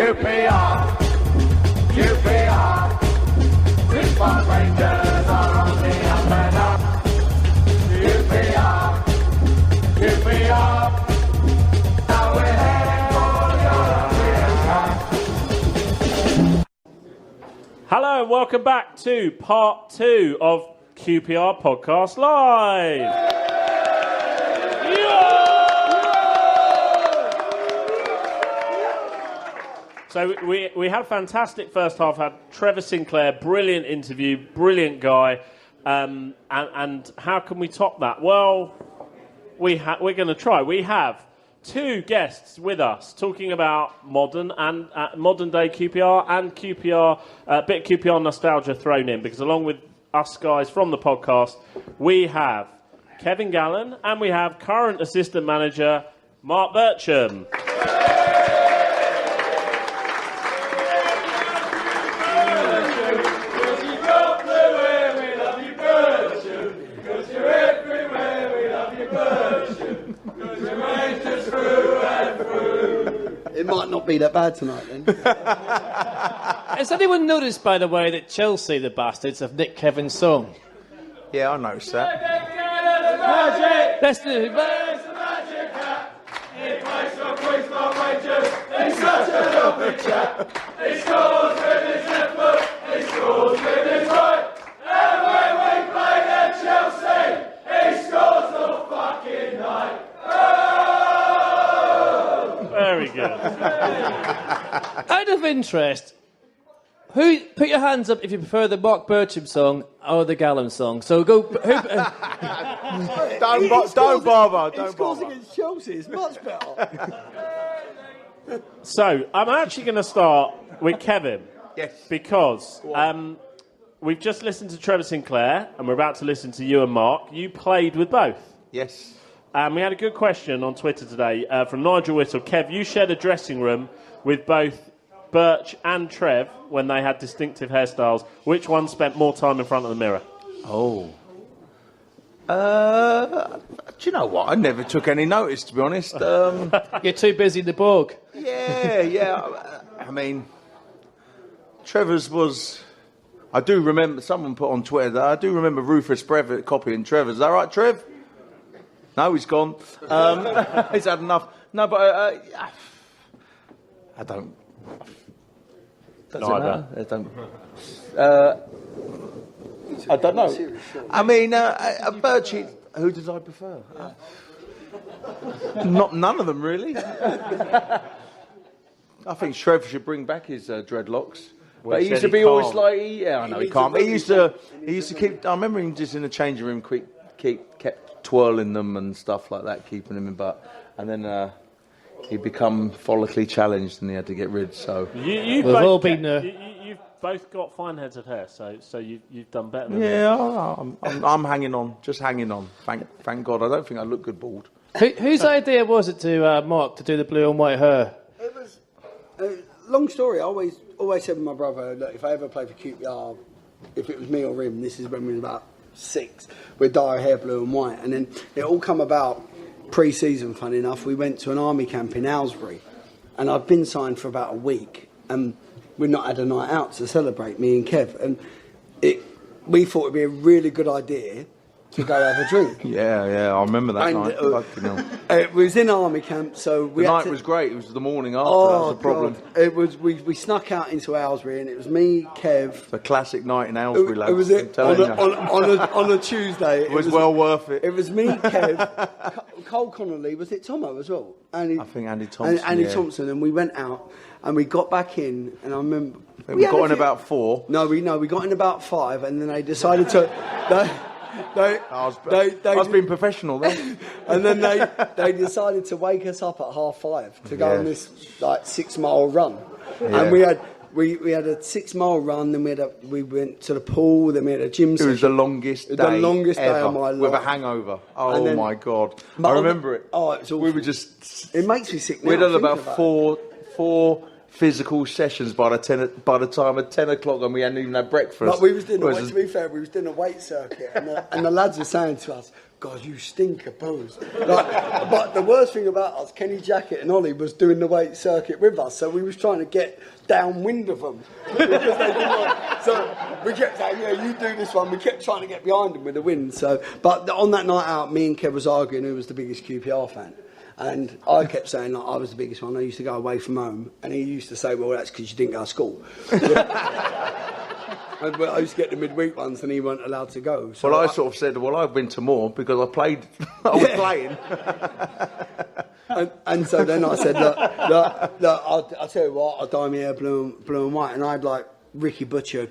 QPR, QPR, 6 Park Rangers are on the up and up. QPR, QPR, now we're heading for European Cup. Hello and welcome back to part 2 of QPR Podcast Live. So we had a fantastic first half. Had Trevor Sinclair, brilliant interview, brilliant guy, and how can we top that? Well, we're going to try. We have 2 guests with us talking about modern day QPR and QPR, a bit of QPR nostalgia thrown in, because along with us guys from the podcast, we have Kevin Gallen and we have current assistant manager Marc Bircham. It might not be that bad tonight, then. Has anyone noticed, by the way, that Chelsea, the bastards, have nicked Kevin's song? Yeah, I noticed that. Let's do it. He's such a lovely chap. He scores with his left foot, he scores with his right. And when we played at Chelsea, he scores the fucking night. Oh! Very good. Out of interest, put your hands up if you prefer the Marc Bircham song or the Gallen song. So go. Don't bother. He scores against Chelsea. It's much better. So I'm actually going to start with Kevin. Yes. Because we've just listened to Trevor Sinclair and we're about to listen to you and Marc. You played with both. Yes. And we had a good question on Twitter today from Nigel Whittle. Kev, you shared a dressing room with both Birch and Trev when they had distinctive hairstyles. Which one spent more time in front of the mirror? Oh. Do you know what? I never took any notice, to be honest. You're too busy in the bog. Yeah. I mean, Trevor's was... I do remember, someone put on Twitter that I do remember Rufus Brevett copying Trevor's. Is that right, Trev? No, he's gone. He's had enough. No, but I don't... Does it matter? I don't... I don't know. I mean, Birchie, who did I prefer? None of them, really. I think Trev should bring back his dreadlocks. Well, but he used to be always like, I know he can't. But he used to keep. I remember him just in the changing room, kept twirling them and stuff like that, keeping them in. And then he'd become follically challenged, and he had to get rid. So we've all been there. You've both got fine heads of hair, so you've done better than me. Yeah, I'm hanging on, just hanging on. Thank God. I don't think I look good bald. Whose idea was it to Marc to do the blue and white hair? It was long story. I always said with my brother, look, if I ever play for QPR, if it was me or him, this is when we were about 6, we'd dye our hair blue and white. And then it all come about pre-season, funny enough. We went to an army camp in Aylesbury, and I'd been signed for about a week, and we'd not had a night out to celebrate, me and Kev. And we thought it'd be a really good idea to go have a drink. Yeah, I remember that night. It was in army camp, so the night was great. It was the morning after. That was the problem. God. It was we snuck out into Aylesbury, and it was me, Kev. The classic night in Aylesbury, lads. It was on a Tuesday. It was well worth it. It was me, Kev, Cole Connolly. Was it Tomo as well? I think Andy Thompson. Andy Thompson, and we went out and we got back in, and I remember we got in about 4. No, we got in about 5, and then they decided to. I was being professional then. And then they decided to wake us up at 5:30 to go on this 6-mile run. Yeah. And we had a 6-mile run, then we went to the pool, then we had a gym session. It was the longest day ever, of my life. with a hangover. Oh my God. I remember it. Oh, it's awful. We were just... It makes me sick now. We'd done about four physical sessions by the time of 10 o'clock, and we hadn't even had breakfast. But we was doing to be fair, we was doing a weight circuit, and the lads were saying to us, "God, you stink of booze." But the worst thing about us, Kenny Jackett and Ollie was doing the weight circuit with us, so we was trying to get downwind of them because they didn't. So we kept saying, "Yeah, you do this one." We kept trying to get behind them with the wind. So, but on that night out, me and Kev was arguing who was the biggest QPR fan. And I kept saying like, I was the biggest one. I used to go away from home, and he used to say, "Well, that's because you didn't go to school." And I used to get the midweek ones, and he wasn't allowed to go. So I sort of said, "Well, I've been to more because I played. I was playing." and so then I said, "Look, I'll tell you what. I'll dye my hair blue and white." And I had like Ricky Butcher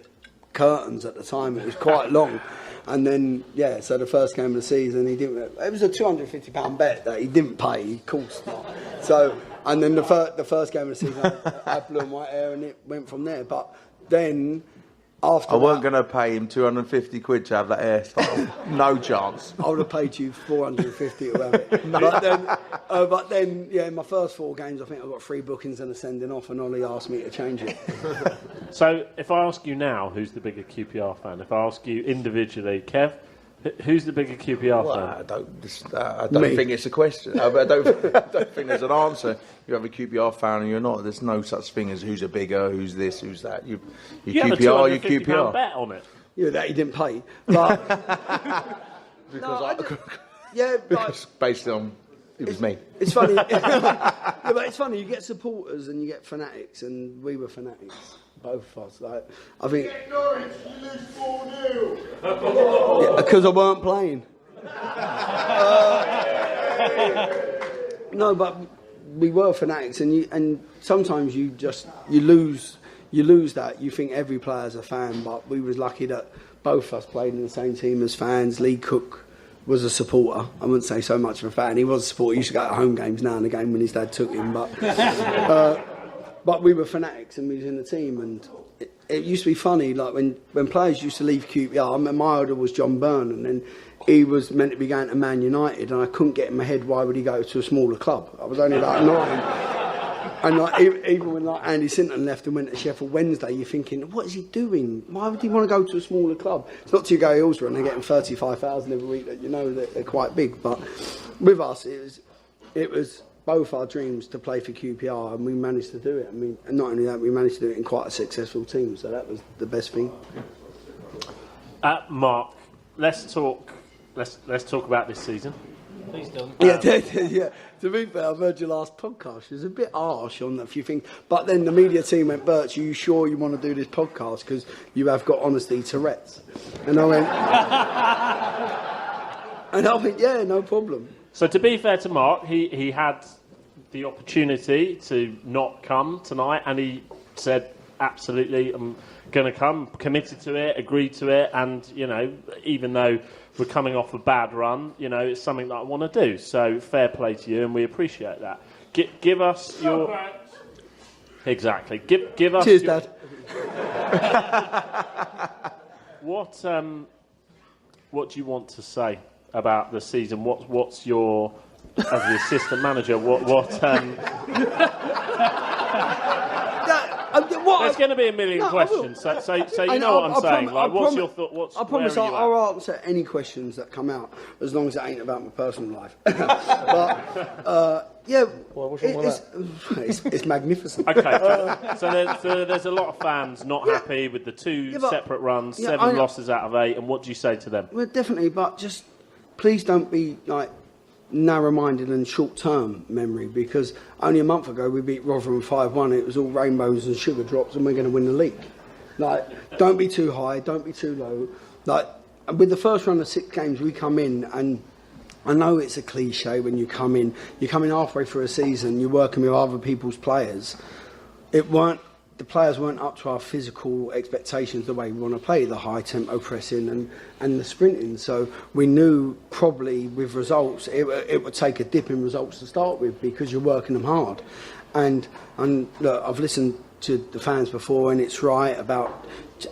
curtains at the time. It was quite long. And then, so the first game of the season, he didn't. It was a £250 bet that he didn't pay. Of course not. So, and then the first game of the season, I had blue and white hair, and it went from there. But then, after I weren't going to pay him 250 quid to have that hairstyle. No chance. I would have paid you 450 to have it. But then, in my first 4 games, I think I got 3 bookings and a sending off, and Ollie asked me to change it. So, if I ask you now, who's the bigger QPR fan? If I ask you individually, Kev, who's the bigger QPR fan? I don't think it's a question. I don't think there's an answer. You're a QPR fan and you're not. There's no such thing as who's a bigger, who's this, who's that. You QPR, you QPR. Bet on it. Yeah, that he didn't pay. But because based on it was me. It's funny. But it's funny. You get supporters and you get fanatics, and we were fanatics. Both of us. Like, I think. You get Norwich, you lose 4-0. Because I weren't playing. No, but we were fanatics, and sometimes you lose that. You think every player's a fan, but we was lucky that both of us played in the same team as fans. Lee Cook was a supporter. I wouldn't say so much of a fan. He was a supporter. He used to go to home games now and again when his dad took him, but we were fanatics and we was in the team, and it used to be funny, like when players used to leave QPR. I mean, my idol was John Byrne, and then he was meant to be going to Man United, and I couldn't get in my head why would he go to a smaller club. I was only about 9. And like, even when like Andy Sinton left and went to Sheffield Wednesday, you're thinking, what is he doing? Why would he want to go to a smaller club? It's not too Gary Hillsborough, and they're getting 35,000 every week. That you know that they're quite big. But with us, it was both our dreams to play for QPR, and we managed to do it. I mean, and not only that, we managed to do it in quite a successful team. So that was the best thing. Mark, let's talk about this season. Please don't. Yeah. To be fair, I've heard your last podcast. It was a bit harsh on a few things. But then the media team went, "Birch, are you sure you want to do this podcast? Because you have got honesty Tourette's." And I went, yeah, no problem. So to be fair to Mark, he had the opportunity to not come tonight, and he said, absolutely, I'm going to come, committed to it, agreed to it, and, even though we're coming off a bad run, it's something that I want to do. So fair play to you, and we appreciate that. Give us your... Exactly. Give us... Cheers, Dad. What do you want to say about the season? What's your... As the assistant manager, There's going to be a million questions, so you know what I'm saying. What's your thought? I promise I'll answer any questions that come out, as long as it ain't about my personal life. But it's magnificent. Okay, so there's a lot of fans not happy with the 2 separate runs, 7 losses out of 8, and what do you say to them? Well, definitely, but just please don't be like narrow-minded and short-term memory, because only a month ago we beat Rotherham 5-1. It was all rainbows and sugar drops, and we're going to win the league. Like, don't be too high, don't be too low. Like, with the first run of 6 games, we come in, and I know it's a cliche when you come in halfway through a season, you're working with other people's players. The players weren't up to our physical expectations the way we want to play, the high tempo pressing and the sprinting. So we knew probably with results it would take a dip in results to start with, because you're working them hard. And look, I've listened to the fans before, and it's right about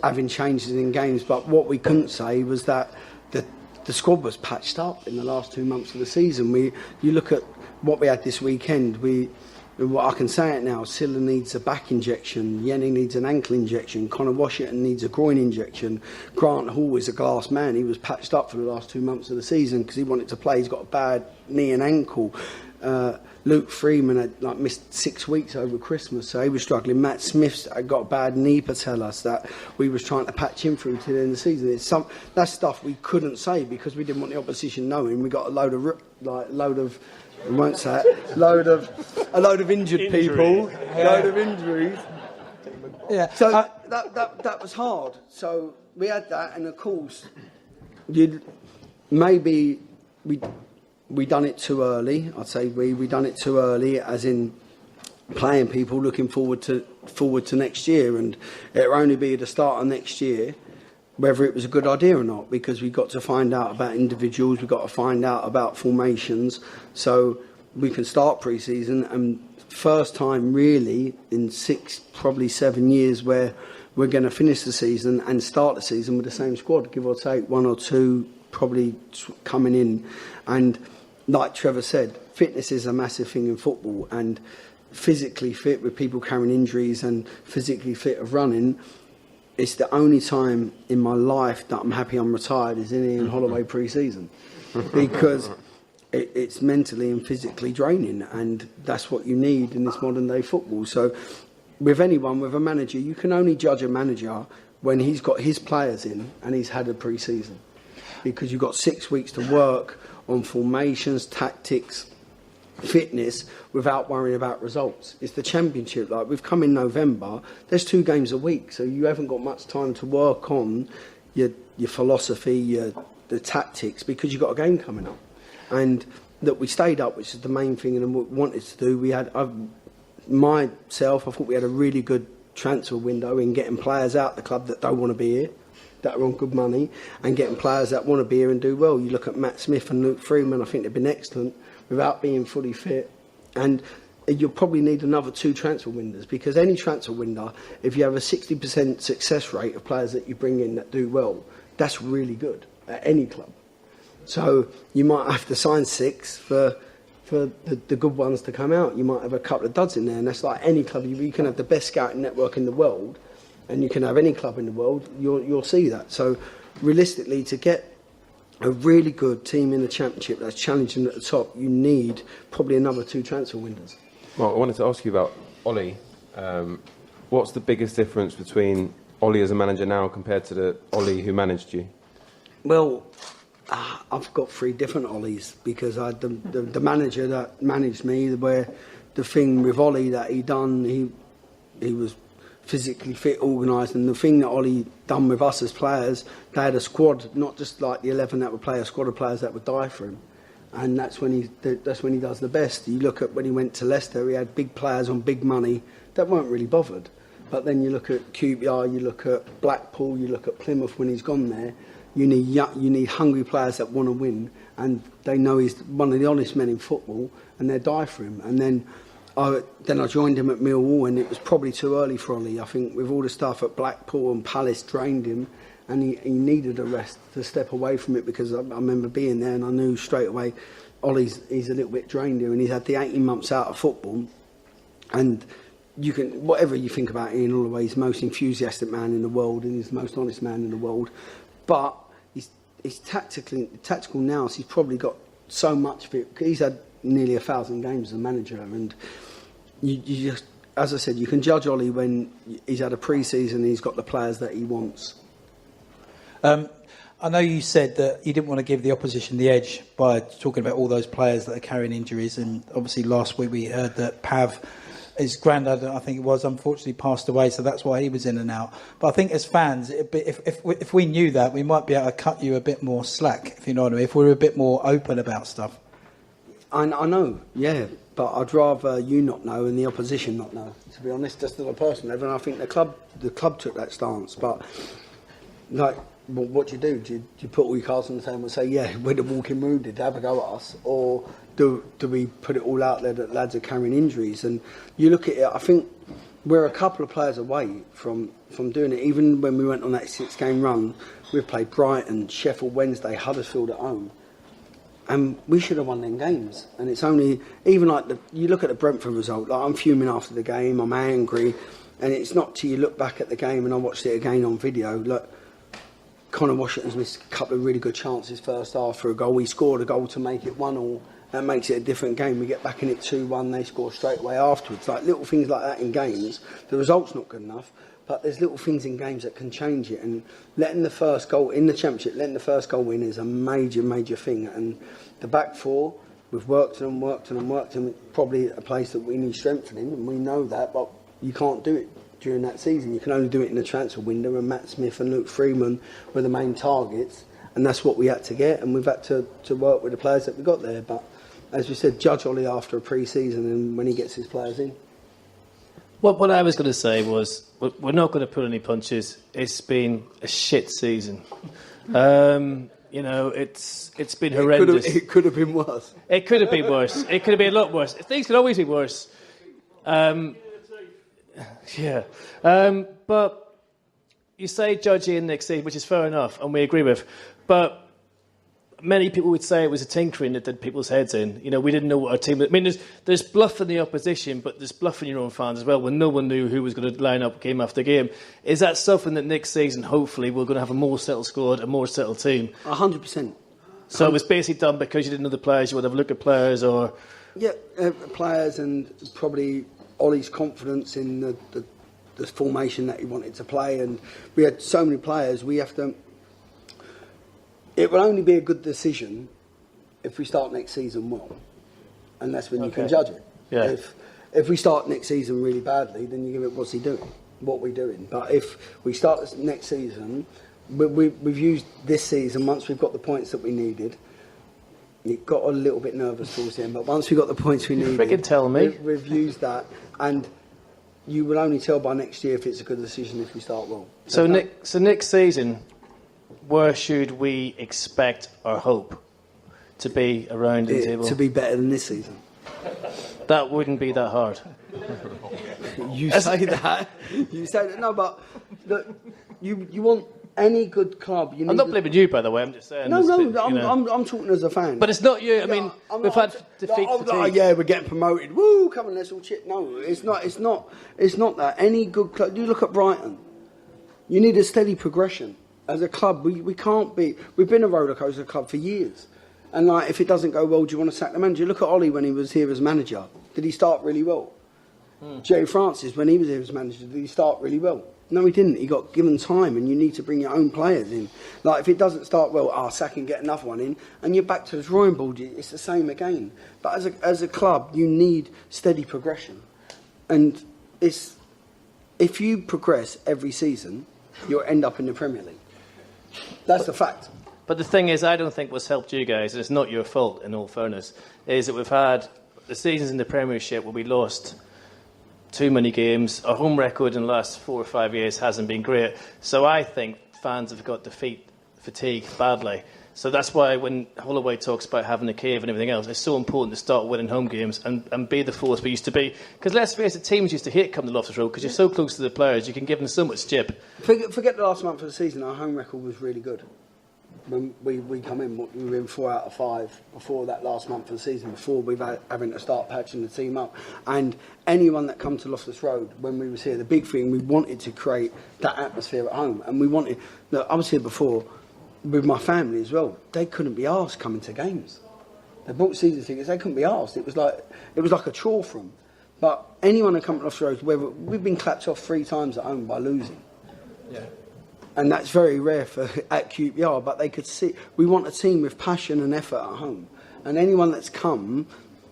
having changes in games, but what we couldn't say was that the squad was patched up in the last 2 months of the season. You look at what we had this weekend. We I can say it now, Silla needs a back injection, Yenny needs an ankle injection, Connor Washington needs a groin injection, Grant Hall is a glass man. He was patched up for the last 2 months of the season because he wanted to play. He's got a bad knee and ankle. Luke Freeman had missed 6 weeks over Christmas, so he was struggling. Matt Smith's got a bad knee patella that we was trying to patch him through to the end of the season. That's stuff we couldn't say because we didn't want the opposition knowing. We got a load of I won't say it. A load of injured people, load of injuries. Yeah. So that was hard. So we had that, and of course, maybe we done it too early. I'd say we done it too early, as in playing people looking forward to next year, and it'll only be at the start of next year whether it was a good idea or not, because we've got to find out about individuals, we've got to find out about formations, so we can start pre-season. And first time really in 6, probably 7 years where we're going to finish the season and start the season with the same squad, give or take 1 or 2 probably coming in. And like Trevor said, fitness is a massive thing in football, and physically fit with people carrying injuries and physically fit of running. It's the only time in my life that I'm happy I'm retired is in Ian Holloway pre-season, because it's mentally and physically draining, and that's what you need in this modern day football. So with anyone, with a manager, you can only judge a manager when he's got his players in and he's had a pre-season, because you've got 6 weeks to work on formations, tactics, fitness, without worrying about results. It's the Championship. Like, we've come in November, there's 2 games a week, so you haven't got much time to work on your philosophy, the tactics, because you've got a game coming up. And that we stayed up, which is the main thing, and what we wanted to do. We had I thought we had a really good transfer window in getting players out the club that don't want to be here, that are on good money, and getting players that want to be here and do well. You look at Matt Smith and Luke Freeman, I think they've been excellent without being fully fit. And you'll probably need another 2 transfer windows, because any transfer window, if you have a 60% success rate of players that you bring in that do well, that's really good at any club. So you might have to sign 6 for the good ones to come out. You might have a couple of duds in there, and that's like any club. You can have the best scouting network in the world, and you can have any club in the world, you'll see that. So realistically, to get a really good team in the Championship that's challenging at the top, you need probably another 2 transfer windows. Well, I wanted to ask you about Ollie. What's the biggest difference between Ollie as a manager now compared to the Ollie who managed you? Well, I've got 3 different Ollies, because I had the manager that managed me, where the thing with Ollie that he done, he was physically fit, organised, and the thing that Ollie done with us as players, they had a squad, not just like the 11 that would play, a squad of players that would die for him, and that's when he does the best. You look at when he went to Leicester, he had big players on big money that weren't really bothered, but then you look at QPR, you look at Blackpool, you look at Plymouth when he's gone there. You need hungry players that want to win, and they know he's one of the honest men in football, and they die for him. And then I joined him at Millwall, and it was probably too early for Ollie. I think with all the stuff at Blackpool and Palace drained him, and he needed a rest to step away from it, because I remember being there and I knew straight away he's a little bit drained here, and he's had the 18 months out of football. And you can, whatever you think about Ian Holloway, he's the most enthusiastic man in the world, and he's the most honest man in the world. But he's tactical now, so he's probably got so much of it. He's had nearly 1,000 games as a manager, and you just, as I said, you can judge Ollie when he's had a pre-season and he's got the players that he wants. I know you said that you didn't want to give the opposition the edge by talking about all those players that are carrying injuries, and obviously last week we heard that Pav, his granddad, I think it was, unfortunately passed away, so that's why he was in and out. But I think as fans, if we knew that, we might be able to cut you a bit more slack, if you know what I mean, if we were a bit more open about stuff. I know, yeah, but I'd rather you not know and the opposition not know, to be honest, just on a personal level. And I think the club took that stance, but like, well, what do? Do you put all your cards on the table and say, yeah, we're the walking wounded, have a go at us? Or do we put it all out there that lads are carrying injuries? And you look at it, I think we're a couple of players away from doing it. Even when we went on that 6-game run, we played Brighton, Sheffield Wednesday, Huddersfield at home. And we should have won them games. And it's only, even like, you look at the Brentford result, like I'm fuming after the game, I'm angry, and it's not till you look back at the game, and I watched it again on video, look, Connor Washington's missed a couple of really good chances first half for a goal. He scored a goal to make it 1-1. That makes it a different game. We get back in it 2-1, they score straight away afterwards. Like little things like that in games, the result's not good enough, but there's little things in games that can change it. And letting the first goal in the Championship, letting the first goal win is a major, major thing. And the back four, we've worked on, probably a place that we need strengthening, and we know that, but you can't do it during that season. You can only do it in the transfer window, and Matt Smith and Luke Freeman were the main targets, and that's what we had to get, and we've had to work with the players that we got there. But as we said, judge Ollie after a pre-season and when he gets his players in. What I was going to say was, we're not going to pull any punches. It's been a shit season. You know, it's been horrendous. It could have been worse. It could have been worse. It could have been a lot worse. Things could always be worse. Yeah. But you say judge Ian next season, which is fair enough, and we agree with. But many people would say it was a tinkering that did people's heads in. You know, we didn't know what our team... I mean, there's bluff in the opposition, but there's bluff in your own fans as well, when no one knew who was going to line up game after game. Is that something that next season, hopefully, we're going to have a more settled squad, a more settled team? 100%. So it was basically done because you didn't know the players, you would have looked at players, or... Yeah, players, and probably Ollie's confidence in the formation that he wanted to play. And we had so many players, we have to... It will only be a good decision if we start next season well, and that's when you can judge it. Yeah. If we start next season really badly, then you give it, what's he doing? What we doing? But if we start this next season, we've used this season, once we've got the points that we needed, it got a little bit nervous towards the end, but once we got the points we needed, freaking tell me. We've used that, and you will only tell by next year if it's a good decision if we start well. So next season, where should we expect or hope to be around the table? To be better than this season. That wouldn't be that hard. You say that. No, but look, you want any good club. You need I'm not blaming you, by the way. I'm just saying. I'm talking as a fan. But it's not you. I mean, we've had defeat. Yeah, we're getting promoted. Woo, come on, let's all chip. No, it's not. It's not that. Any good club. You look at Brighton. You need a steady progression. As a club, we can't be... We've been a rollercoaster club for years. And like, if it doesn't go well, do you want to sack the manager? Look at Ollie when he was here as manager. Did he start really well? Jay Francis, when he was here as manager, did he start really well? No, he didn't. He got given time, and you need to bring your own players in. Like, if it doesn't start well, sack and get another one in, and you're back to the drawing board. It's the same again. But as a club, you need steady progression. And if you progress every season, you'll end up in the Premier League. That's the fact. But the thing is, I don't think what's helped you guys, and it's not your fault in all fairness, is that we've had the seasons in the Premiership where we lost too many games. Our home record in the last 4 or 5 years hasn't been great. So I think fans have got defeat fatigue badly. So that's why when Holloway talks about having a cave and everything else, it's so important to start winning home games and be the force we used to be. Because let's face it, teams used to hate coming to Loftus Road because you're so close to the players, you can give them so much jip. Forget the last month of the season, our home record was really good. When we come in, we were in 4 out of 5 before that last month of the season, before we've having to start patching the team up. And anyone that come to Loftus Road, when we was here, the big thing, we wanted to create that atmosphere at home. And we wanted... Look, I was here before... with my family as well. They couldn't be asked coming to games. They bought season tickets, they couldn't be asked. It was like a chore for them. But anyone that comes to Loftus Road, we've been clapped off 3 times at home by losing. Yeah. And that's very rare at QPR, but they could see, we want a team with passion and effort at home. And anyone that's come,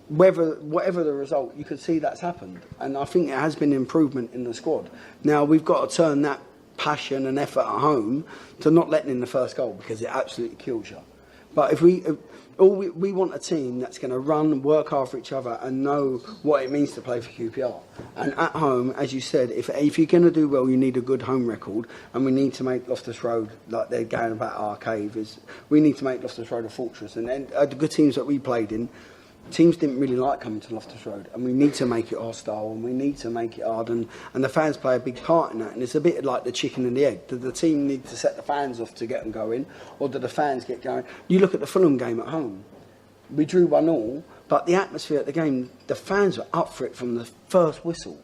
whatever the result, you could see that's happened. And I think it has been an improvement in the squad. Now, we've got to turn that passion and effort at home to not letting in the first goal, because it absolutely kills you. But if we want a team that's going to run, work hard for each other, and know what it means to play for QPR. And at home, as you said, if you're going to do well, you need a good home record, and we need to make Loftus Road, like they're going about our cave, we need to make Loftus Road a fortress. And the good teams that we played in, teams didn't really like coming to Loftus Road, and we need to make it hostile, and we need to make it hard, and the fans play a big part in that. And it's a bit like the chicken and the egg. Do the team need to set the fans off to get them going, or do the fans get going? You look at the Fulham game at home. We drew 1-1, but the atmosphere at the game, the fans were up for it from the first whistle,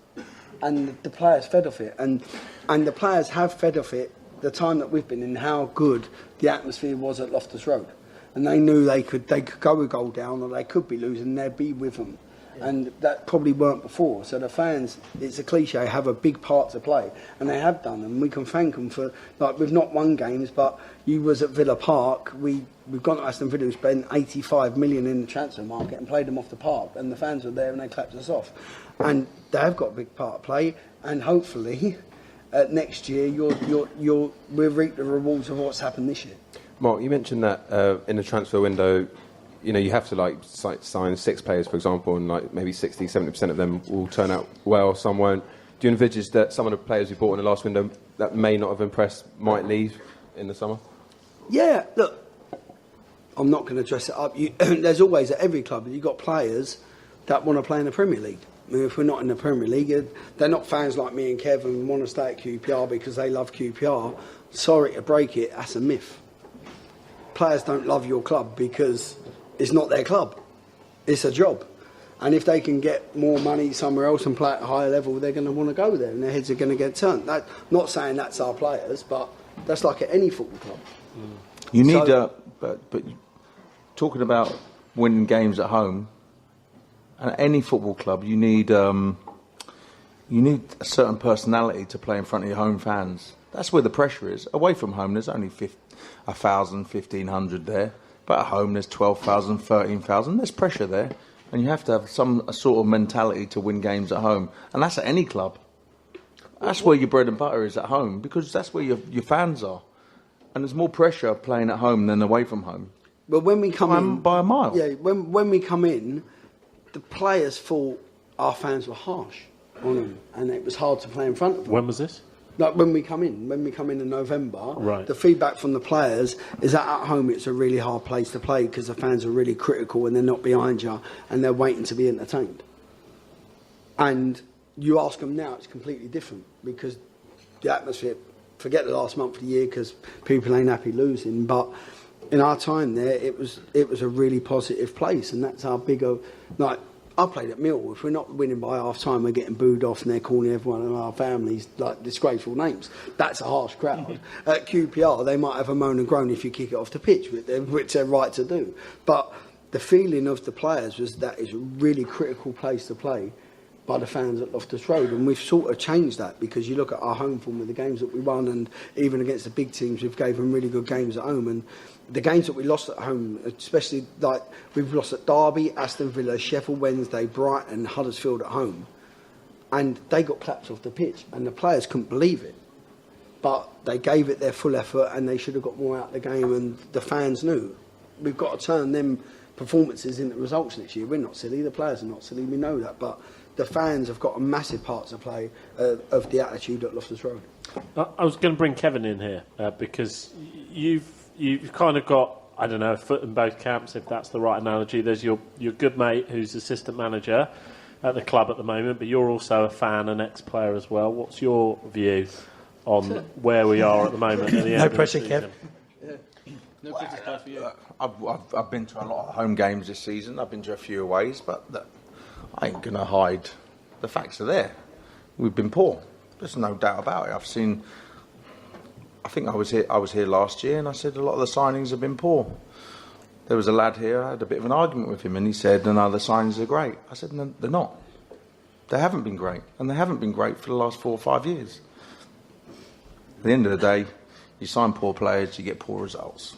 and the players fed off it, and the players have fed off it the time that we've been in, how good the atmosphere was at Loftus Road, and they knew they could go a goal down, or they could be losing, and they'd be with them. And that probably weren't before. So the fans, it's a cliche, have a big part to play, and they have done. And we can thank them for, like, we've not won games, but you was at Villa Park. We've gone to Aston Villa and spent 85 million in the transfer market and played them off the park, and the fans were there and they clapped us off. And they have got a big part to play, and hopefully next year we'll reap the rewards of what's happened this year. Mark, you mentioned that in the transfer window, you know, you have to like sign 6 players, for example, and like maybe 60-70% of them will turn out well, some won't. Do you envisage that some of the players we bought in the last window that may not have impressed might leave in the summer? Yeah, look, I'm not going to dress it up. There's always at every club, you've got players that want to play in the Premier League. I mean, if we're not in the Premier League, they're not fans like me and Kev and want to stay at QPR because they love QPR. Sorry to break it, that's a myth. Players don't love your club because it's not their club. It's a job. And if they can get more money somewhere else and play at a higher level, they're going to want to go there and their heads are going to get turned. Not saying that's our players, but that's like at any football club. You need, but talking about winning games at home, and at any football club, you need a certain personality to play in front of your home fans. That's where the pressure is. Away from home, there's only 1,000, 1,500 there. But at home, there's 12,000, 13,000. There's pressure there. And you have to have a sort of mentality to win games at home. And that's at any club. That's where your bread and butter is, at home, because that's where your fans are. And there's more pressure playing at home than away from home. But when we come in... By a mile. Yeah, when we come in, the players thought our fans were harsh on them. And it was hard to play in front of them. When was this? Like when we come in November, right. The feedback from the players is that at home it's a really hard place to play because the fans are really critical and they're not behind you and they're waiting to be entertained. And you ask them now, it's completely different because the atmosphere, forget the last month of the year because people ain't happy losing, but in our time there, it was a really positive place, and that's our bigger, like, I played at Mill. If we're not winning by half time, we're getting booed off and they're calling everyone in our families like disgraceful names. That's a harsh crowd. At QPR, they might have a moan and groan if you kick it off the pitch, which they're right to do. But the feeling of the players was that it's a really critical place to play by the fans at Loftus Road, and we've sort of changed that because you look at our home form with the games that we won, and even against the big teams, we've gave them really good games at home. And the games that we lost at home, especially like we've lost at Derby, Aston Villa, Sheffield Wednesday, Brighton, Huddersfield at home, and they got clapped off the pitch, and the players couldn't believe it. But they gave it their full effort, and they should have got more out of the game, and the fans knew. We've got to turn them performances into results next year. We're not silly, the players are not silly, we know that, but the fans have got a massive part to play of the attitude at Loftus Road. I was going to bring Kevin in here because you've kind of got, I don't know, a foot in both camps, if that's the right analogy. There's your good mate who's assistant manager at the club at the moment, but you're also a fan and ex-player as well. What's your view on where we are at the moment? At the end No of the pressure, season? Kev. No criticism for you. I've been to a lot of home games this season. I've been to a few aways, but I ain't going to hide. The facts are there. We've been poor. There's no doubt about it. I think I was here last year, and I said a lot of the signings have been poor. There was a lad here, I had a bit of an argument with him, and he said, no, the signings are great. I said, no, they're not. They haven't been great, and they haven't been great for the last 4 or 5 years. At the end of the day, you sign poor players, you get poor results.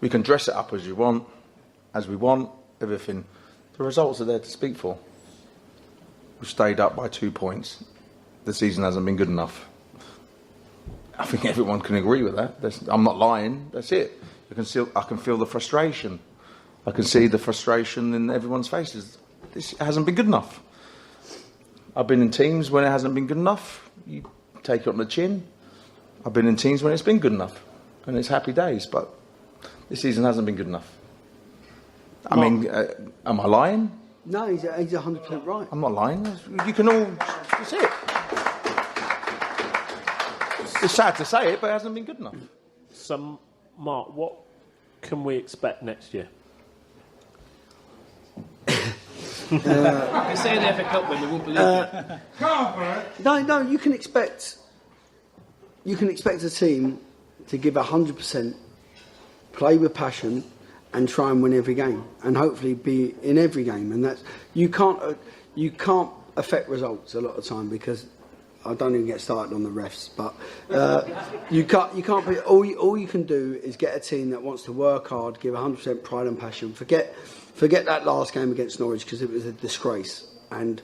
We can dress it up as we want, everything. The results are there to speak for. We've stayed up by 2 points. The season hasn't been good enough. I think everyone can agree with that. I'm not lying. That's it. I can feel the frustration. I can see the frustration in everyone's faces. This hasn't been good enough. I've been in teams when it hasn't been good enough. You take it on the chin. I've been in teams when it's been good enough, and it's happy days. But this season hasn't been good enough. I mean, am I lying? No, he's 100% right. I'm not lying. You can all... That's it. It's sad to say it, but it hasn't been good enough. So, Mark, what can we expect next year? You say the FA Cup win, they won't believe you. No, you can expect a team to give 100%, play with passion, and try and win every game, and hopefully be in every game. And that's you can't affect results a lot of the time, because I don't even get started on the refs, but you can't be, all you can do is get a team that wants to work hard, give 100% pride and passion. Forget that last game against Norwich, because it was a disgrace, and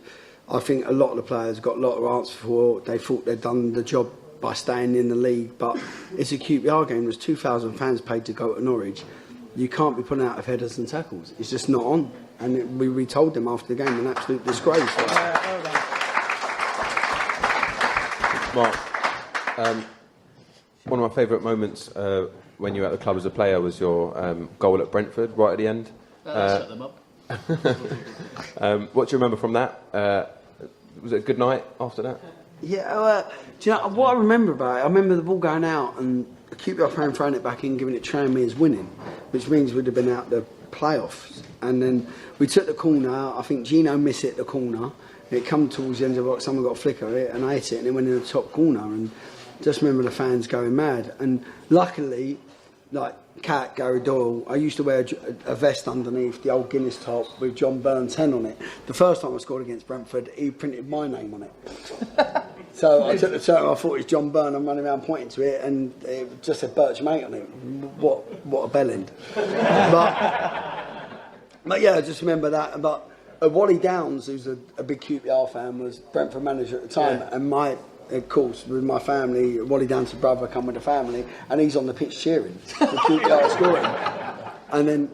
I think a lot of the players got a lot of answers for. They thought they'd done the job by staying in the league, but it's a QPR game. There's 2,000 fans paid to go to Norwich. You can't be putting out of headers and tackles. It's just not on. And we told them after the game, an absolute disgrace. Mark, one of my favourite moments when you were at the club as a player was your goal at Brentford right at the end. Shut them up. What do you remember from that? Was it a good night after that? Yeah, do you know what I remember about it? I remember the ball going out and the QPR fan throwing it back in, giving it Tranmere's winning, which means we'd have been out the playoffs. And then we took the corner. I think Gino missed it, the corner. It come towards the end of the box, someone got a flick of it, and I hit it, and it went in the top corner. And just remember the fans going mad. And luckily, like Cat, Gary Doyle, I used to wear a vest underneath, the old Guinness top with John Byrne's 10 on it. The first time I scored against Brentford, he printed my name on it. So I took the turn, I thought it was John Byrne, I'm running around pointing to it, and it just said Bircham on it. What a bellend. But yeah, I just remember that. But Wally Downs, who's a big QPR fan, was Brentford manager at the time, and of course, with my family, Wally Downs' brother come with the family, and he's on the pitch cheering for QPR scoring. And then,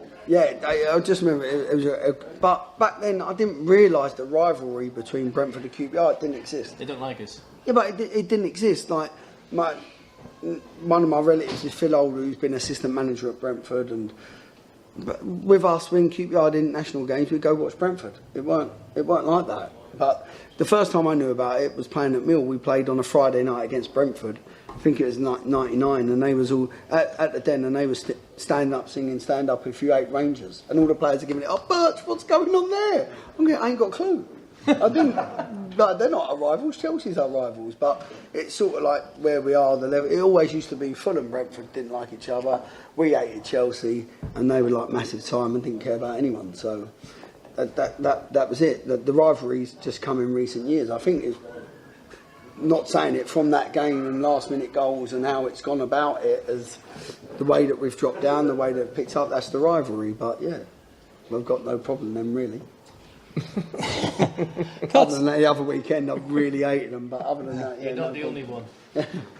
I just remember it was but back then I didn't realise the rivalry between Brentford and QPR. It didn't exist. They don't like us. Yeah, but it didn't exist. Like one of my relatives is Phil Older, who's been assistant manager at Brentford, and with us when QPR did national games, we'd go watch Brentford. It weren't like that. But the first time I knew about it was playing at Mill. We played on a Friday night against Brentford. I think it was 99, and they was all at the Den, and they were standing up singing "Stand Up If You Hate Rangers," and all the players are giving it. Oh, Birch, what's going on there? I ain't got a clue. I didn't. Like, they're not our rivals. Chelsea's our rivals, but it's sort of like where we are. The level. It always used to be Fulham and Brentford didn't like each other. We hated Chelsea, and they were like massive time and didn't care about anyone. So that was it. The rivalries just come in recent years. I think it's not saying it from that game and last minute goals and how it's gone about it as the way that we've dropped down, the way that it picked up. That's the rivalry. But yeah, we've got no problem then really. Other than that, the other weekend, I really hated them. But other than that, you're not the only one.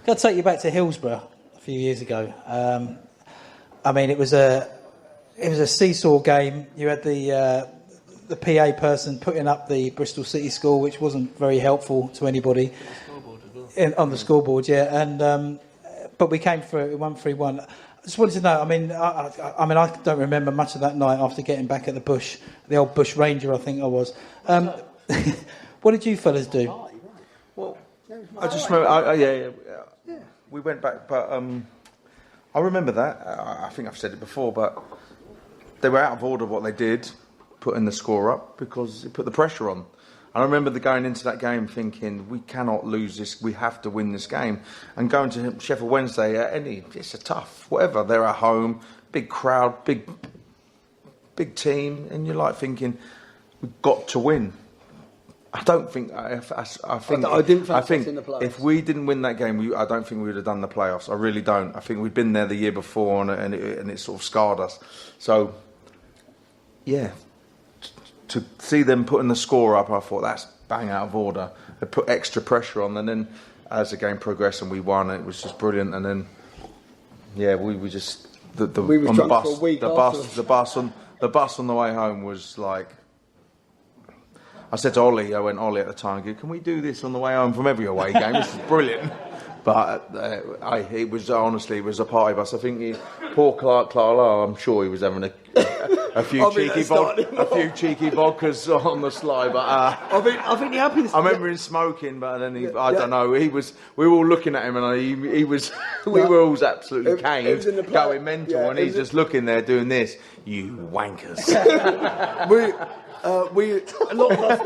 Got to take you back to Hillsborough a few years ago. I mean, it was a seesaw game. You had the PA person putting up the Bristol City score, which wasn't very helpful to anybody. On the scoreboard, yeah. And but we came through. We won 3-1. I just wanted to know. I mean, I don't remember much of that night after getting back at the Bush, the old Bush Ranger, I think I was. What did you fellas do? Well, I just remember. We went back, but I remember that. I think I've said it before, but they were out of order what they did, putting the score up because it put the pressure on. I remember going into that game thinking, we cannot lose this, we have to win this game. And going to Sheffield Wednesday, it's a tough, whatever, they're at home, big crowd, big team, and you're like thinking, we've got to win. I don't think, I think in the playoffs. If we didn't win that game, I don't think we would have done the playoffs. I really don't. I think we'd been there the year before and it sort of scarred us. So, yeah. To see them putting the score up, I thought that's bang out of order. They put extra pressure on, and then as the game progressed and we won, it was just brilliant. And then, we just we were on drunk for a week the bus on the way home was like. I said to Ollie, Ollie at the time, can we do this on the way home from every away game? This is brilliant. But it was a party bus. I think poor Clark Carlisle, I'm sure he was having a few cheeky vodkas on the sly. But I think the happiest. I remember him smoking, but then I don't know. We were all looking at him, and he was. We were all absolutely caned, going mental, and he's just looking there doing this. You wankers. A lot of us,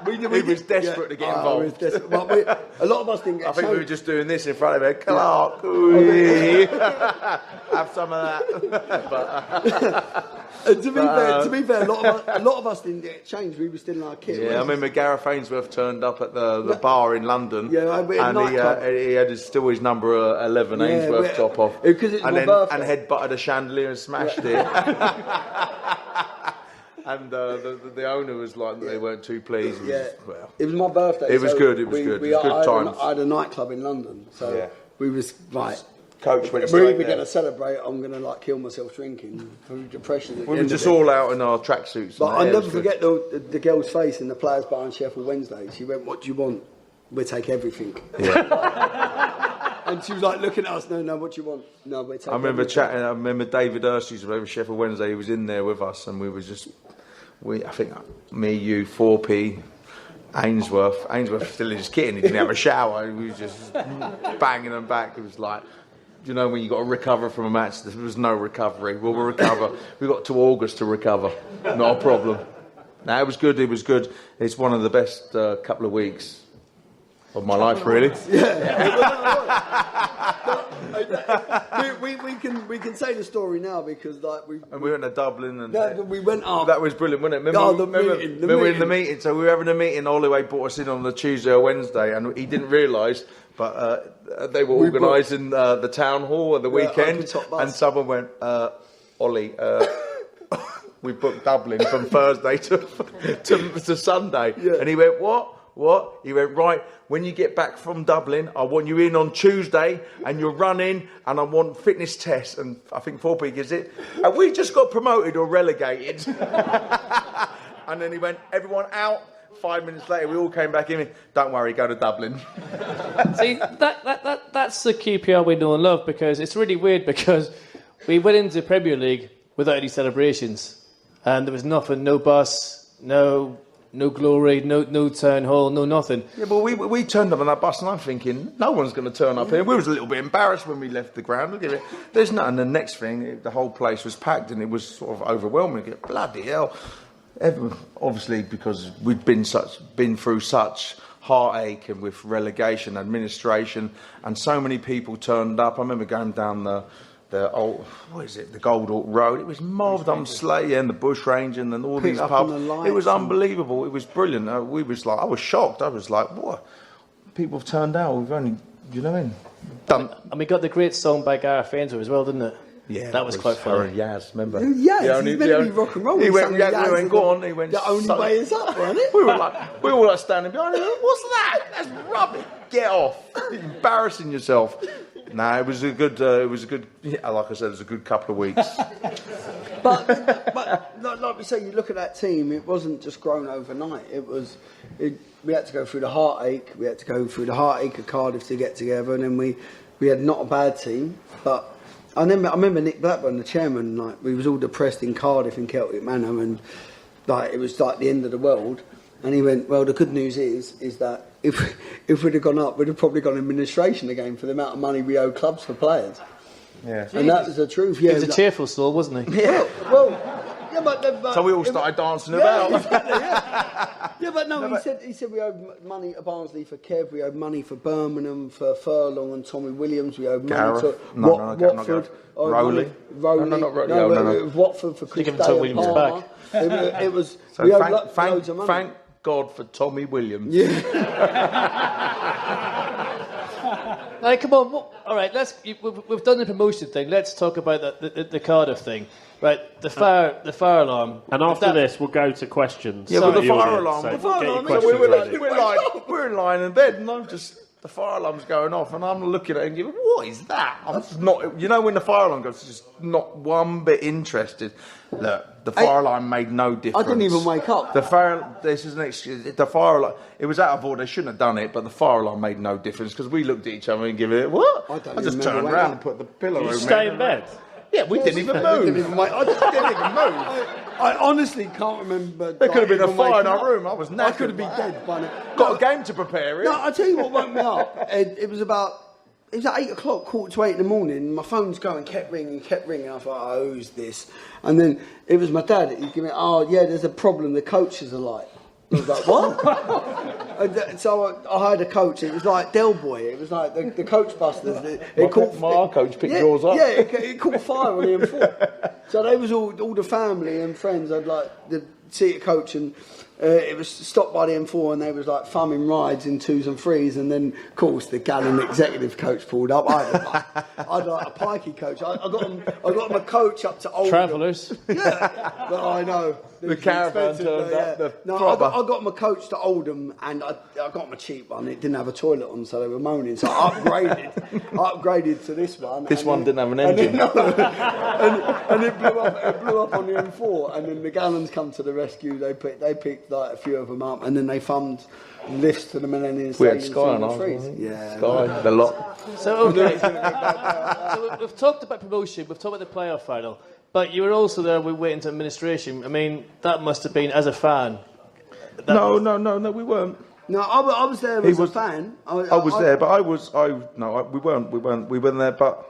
he was desperate to get involved. A lot of us didn't get. I think we were just doing this in front of him. Clark, have some of that. To be fair, a lot of us didn't get changed. We were still in our kit. Yeah, I remember Gareth Ainsworth turned up at the bar in London. Yeah, and he had still his number 11 Ainsworth top off. Because it's my birthday. And headbutted a chandelier and smashed it. And the owner was like, they weren't too pleased. It was my birthday. It was good. It was good. It was good times. I had a nightclub in London, so we was right. Coach went We're either going to celebrate. I'm going to kill myself drinking through depression. We were just all out in our tracksuits. But I'll never forget the girl's face in the Players Bar on Sheffield Wednesday. She went, "What do you want? We'll take everything." Yeah. And she was like looking at us. No. What do you want? No, we'll take. I remember everything. chatting. I remember David Urshey's over Sheffield Wednesday. He was in there with us, and we were just. I think me, you, 4P. Ainsworth still in his kit and he didn't have a shower. He was just banging them back. It was like, you know, when you got to recover from a match, there was no recovery. We'll recover. We got to August to recover. Not a problem. No, it was good. It was good. It's one of the best couple of weeks of my life, really. We can say the story now because we went to Dublin and we went up. That was brilliant, wasn't it? Remember in the meeting. So we were having a meeting. Holloway brought us in on the Tuesday or Wednesday, and he didn't realise, but they were organising the town hall at the weekend, and someone went, Ollie. We booked Dublin from Thursday to Sunday, and he went, what? He went, right, when you get back from Dublin, I want you in on Tuesday and you're running and I want fitness tests. And I think 4P gives it. And we just got promoted or relegated. And then he went, everyone out. 5 minutes later, we all came back in. Don't worry, go to Dublin. See, that's the QPR we know and love, because it's really weird because we went into the Premier League without any celebrations. And there was nothing, no bus, no glory, no town hall, no nothing. Yeah, but we turned up on that bus and I'm thinking, no one's going to turn up here. We was a little bit embarrassed when we left the ground. Look at it. There's nothing. The next thing, the whole place was packed and it was sort of overwhelming. Bloody hell. Obviously, because we'd been through such heartache and with relegation, administration, and so many people turned up. I remember going down the old, the Goldhawk Road. It was mobbed on Slay and the Bush Range and then all these pubs. It was unbelievable. It was brilliant. I was shocked. I was like, what? People have turned out. We've only, you know what I mean? And we got the great song by Gareth Fraser as well, didn't it? Yeah, that was quite funny. Yaz, remember? Yaz, he's meant to be rock and roll. He went, go on. He went, the only way is up, wasn't it? we were like standing behind him. What's that? That's rubbish. Get off. You're embarrassing yourself. No, it was a good. Like I said, it was a good couple of weeks. but like we say, you look at that team. It wasn't just grown overnight. We had to go through the heartache. We had to go through the heartache of Cardiff to get together, and then we had not a bad team. But I remember Nick Blackburn, the chairman. We was all depressed in Cardiff in Celtic Manor, and it was like the end of the world. And he went, well, the good news is that if we'd have gone up, we'd have probably gone administration again for the amount of money we owe clubs for players. Yeah, and that was the truth. Yeah, he was a cheerful soul, wasn't he? Yeah. Yeah, but so we all started dancing about. Exactly, yeah, but no, he said we owed money to Barnsley for Kev, we owed money for Birmingham for Furlong and Tommy Williams, we owed money to Watford. Rowley. No, Watford for Chris Day Tommy Williams Palmer. back. It was. So we owed loads of money. Thank God for Tommy Williams. Yeah. Come on. All right, we've done the promotion thing. Let's talk about the Cardiff thing. Right, the fire alarm. And after this, we'll go to questions. Yeah, but the fire alarm. So we're lying in bed, and the fire alarm's going off, and I'm looking at it and going, what is that? I'm just not, when the fire alarm goes, just not one bit interested. Look, the fire alarm made no difference. I didn't even wake up. This is an excuse. The fire alarm, it was out of order. They shouldn't have done it, but the fire alarm made no difference because we looked at each other and give it, what? I just turned around and put the pillow over. You stay in bed? Yeah, we didn't even move. I didn't even move. I honestly can't remember. There could have been a fire in our room. I was knackered. I could have been dead by now. Got a game to prepare. No, I'll tell you what woke me up. It was about it was at 8 o'clock, 7:45 in the morning. My phone's going, kept ringing. I thought, oh, who's this? And then it was my dad. He gave me, oh yeah, there's a problem. The coaches are like. I was like, what? So I hired a coach. It was like Del Boy. It was like the coach busters. My coach picked yours up. Yeah, it caught fire on the M4. So they was all the family and friends. I'd like the seated coach, and it was stopped by the M4, and they was like thumbing rides in 2s and 3s, and then of course the Gallen executive coach pulled up. I had like a pikey coach. I got him a coach up to Oldham. Travellers. Yeah, but I know. The caravan turned up. No, I got my coach to Oldham, and I got my cheap one. It didn't have a toilet on, so they were moaning. So I upgraded to this one. This one didn't have an engine. And it blew up on the M4. And then the Gallons come to the rescue. They picked like a few of them up, and then they thumbed lifts to the Millennium Stadium. We had Sky on ours. Yeah, Sky, the lot. So, okay. So we've talked about promotion, we've talked about the playoff final, but you were also there, we went into administration. I mean, that must have been, as a fan. No, we weren't. No, I was there as a fan. I was there, but we weren't there, but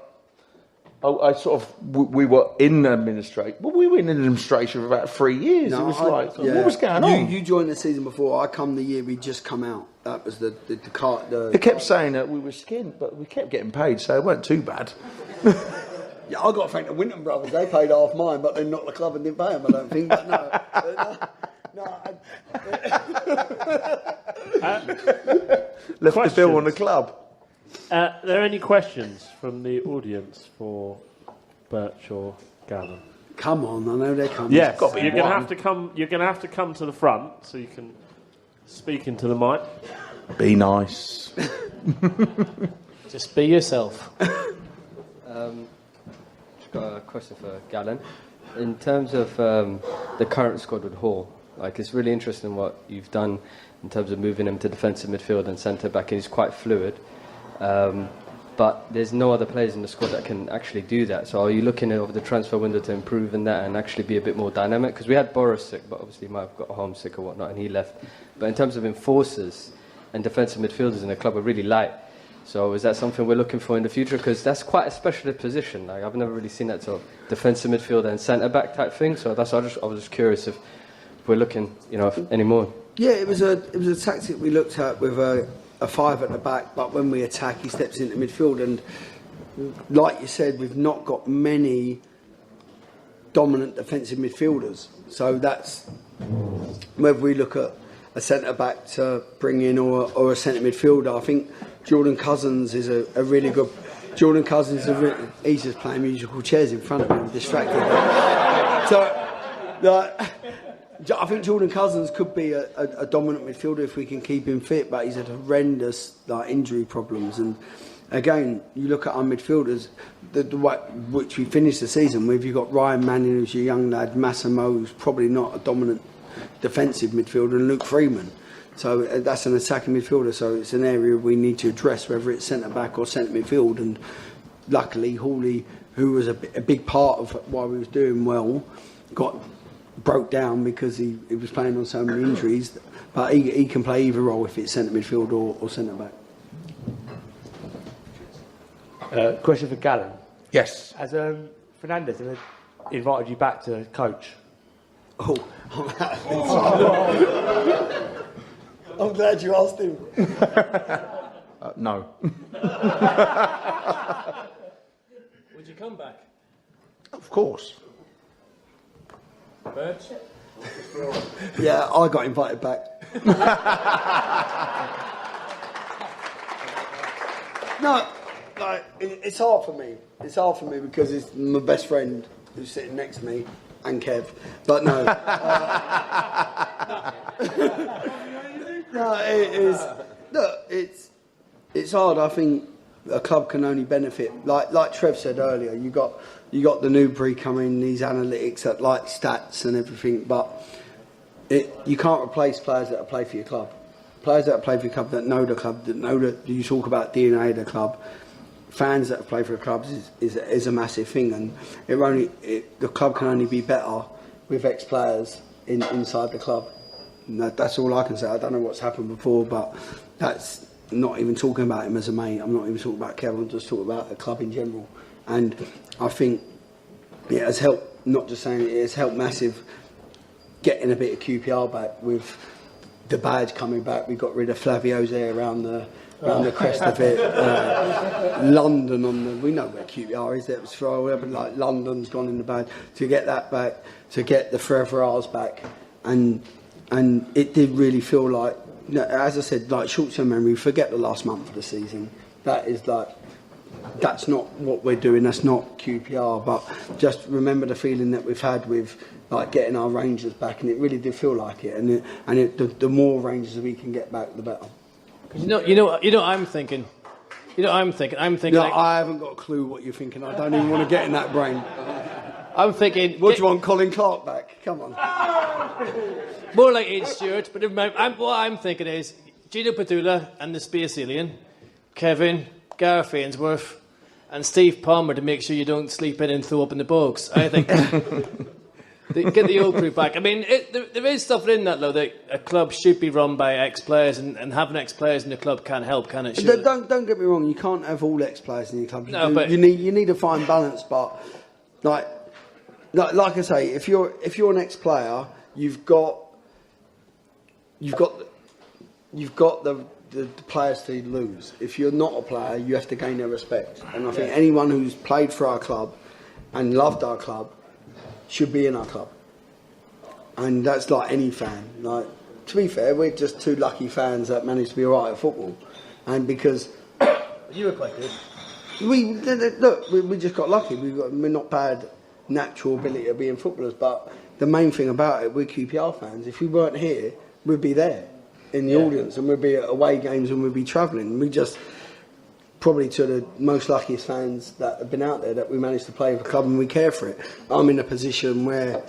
we were in administration. Well, we were in administration for about 3 years. No, it was what was going on? You joined the season before. I come the year we'd just come out. That was the They kept saying that we were skint, but we kept getting paid, so it weren't too bad. Yeah, I got to thank the Winton brothers. They paid half mine, but then not the club and didn't pay them, I don't think. But Left the bill on the club. Are there any questions from the audience for Birch or Gallen? Come on, I know they're coming. Yes, you're going to have to come. You're going to have to come to the front so you can speak into the mic. Be nice. Just be yourself. Just got a question for Gallen. In terms of the current squad with Hall, it's really interesting what you've done in terms of moving him to defensive midfield and centre back, and he's quite fluid. But there's no other players in the squad that can actually do that. So are you looking over the transfer window to improve in that and actually be a bit more dynamic? Because we had Boris sick, but obviously he might have got homesick or whatnot, and he left. But in terms of enforcers and defensive midfielders in the club, are really light. So is that something we're looking for in the future? Because that's quite a specialist position. I've never really seen that sort of defensive midfielder and centre back type thing. So I was just curious if we're looking, any more. Yeah, it was a tactic we looked at with a 5 at the back, but when we attack, he steps into midfield, and like you said, we've not got many dominant defensive midfielders. So that's whether we look at a centre back to bring in or a centre midfielder. I think Jordan Cousins is a really good. Jordan Cousins, he's just playing musical chairs in front of him, distracted. I think Jordan Cousins could be a dominant midfielder if we can keep him fit, but he's had horrendous injury problems. And again, you look at our midfielders, which we finished the season with. You've got Ryan Manning, who's a young lad, Massimo, who's probably not a dominant defensive midfielder, and Luke Freeman. So that's an attacking midfielder. So it's an area we need to address, whether it's centre back or centre midfield. And luckily, Hawley, who was a big part of why we was doing well, broke down because he was playing on so many injuries, but he can play either role if it's centre midfield or centre back. Question for Gallen. Yes. Has Fernandez ever invited you back to coach? I'm glad you asked him. No. Would you come back? Of course. Birch? Yeah, I got invited back. No, it's hard for me. It's hard for me because it's my best friend who's sitting next to me, and Kev. But no. No, it is. Look, it's hard. I think a club can only benefit. Like Trev said earlier, you got the Newbury coming, these analytics that like stats and everything, but you can't replace players that play for your club. Players that play for your club, that know the club, that know that you talk about DNA of the club. Fans that play for the clubs is a massive thing, and the club can only be better with ex-players inside the club. And that's all I can say. I don't know what's happened before, but that's not even talking about him as a mate. I'm not even talking about Kev. I'm just talking about the club in general. And I think it has helped. Not just saying it has helped massive. Getting a bit of QPR back with the badge coming back. We got rid of Flavio's there around the crest of it. London on the. We know where QPR is. It was for whatever. Like London's gone in the badge. To get that back, to get the Forever Ours back, and it did really feel like. As I said, like short-term memory. Forget the last month of the season. That is like. That's not what we're doing. That's not QPR. But just remember the feeling that we've had with. Like getting our Rangers back, and it really did feel like it. The more Rangers we can get back, the better. You know what I'm thinking. I'm thinking. No, I haven't got a clue what you're thinking. I don't even want to get in that brain. I'm thinking. What do you want, Colin Clark back? Come on. More like Ed Stewart, but what I'm thinking is Gino Padula and the Space Alien, Kevin, Gareth Ainsworth, and Steve Palmer to make sure you don't sleep in and throw up in the bogs. I think. Get the old crew back. I mean, there is stuff in that, though, that a club should be run by ex-players, and having ex-players in the club can't help, can it? Sure. Don't get me wrong. You can't have all ex-players in your club. But you need to find balance. But like I say, if you're an ex-player, you've got the players to lose. If you're not a player, you have to gain their respect. And I think anyone who's played for our club and loved our club should be in our club, and that's like any fan. Like, to be fair, we're just two lucky fans that managed to be alright at football, and because you were quite good. We just got lucky. We're not bad natural ability of being footballers, but the main thing about it, we're QPR fans. If we weren't here, we'd be there in the audience, and we'd be at away games, and we'd be travelling. We just probably to the most luckiest fans that have been out there that we managed to play for the club, and we care for it. I'm in a position where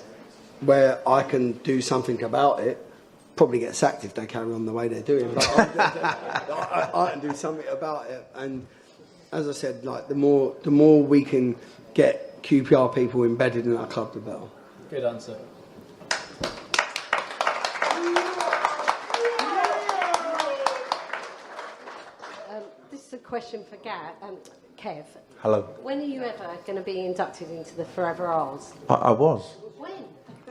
I can do something about it. Probably get sacked if they carry on the way they're doing, but I can do something about it. And as I said, like the more we can get QPR people embedded in our club, the better. Good answer. A question for Kev. Hello. When are you ever going to be inducted into the Forever Ours? I was. When?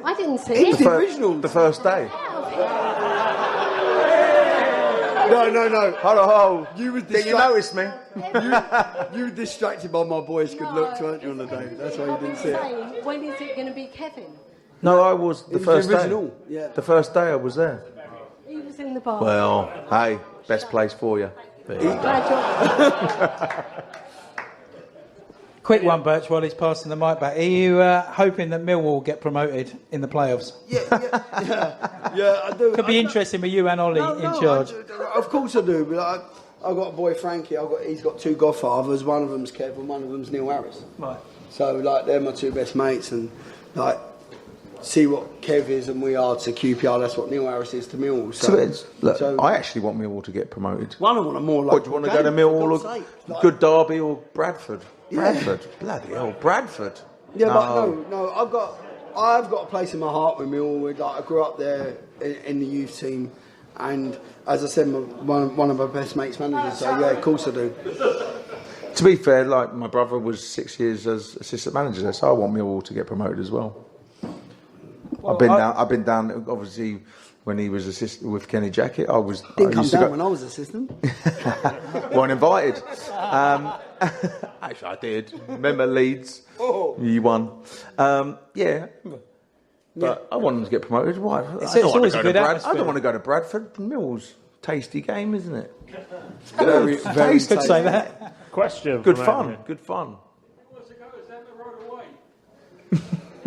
I didn't see It's it. the original. The first day. No. Hello. You were Did you notice me? You were distracted by my boy's good looks, weren't you, on the day? That's why you didn't see it. When is it going to be Kevin? No, I was the first the original. day. Yeah. The first day I was there. He was in the bar. Well, hey, best place for you. Quick one, Birch, while he's passing the mic back. Are you hoping that Millwall get promoted in the playoffs? Yeah, I do. Could be interesting with you and Ollie in charge. Of course I do, but I've got a boy, Frankie. He's got two godfathers. One of them's Kev and one of them's Neil Harris. Right. So, like, they're my two best mates, and like, see what Kev is and we are to QPR. That's what Neil Harris is to Millwall. So, I actually want Millwall to get promoted. One of them are more like. What, do you want to go to Millwall or Good Derby or Bradford? Bradford, bloody hell, Bradford. Yeah, no. I've got a place in my heart with Millwall. Like, I grew up there in the youth team, and as I said, one of my best mates managers. So yeah, of course I do. To be fair, like my brother was 6 years as assistant manager there, so I want Millwall to get promoted as well. I've been down. Obviously, when he was assistant with Kenny Jackett, Didn't come down when I was assistant. Weren't invited. Actually, I did. Remember Leeds? You won. Yeah. But I want them to get promoted. Why? It's always a good atmosphere. I don't want to go to Bradford. Millwall's tasty game, isn't it? Very tasty. Could say that. Question. Good fun. Good fun.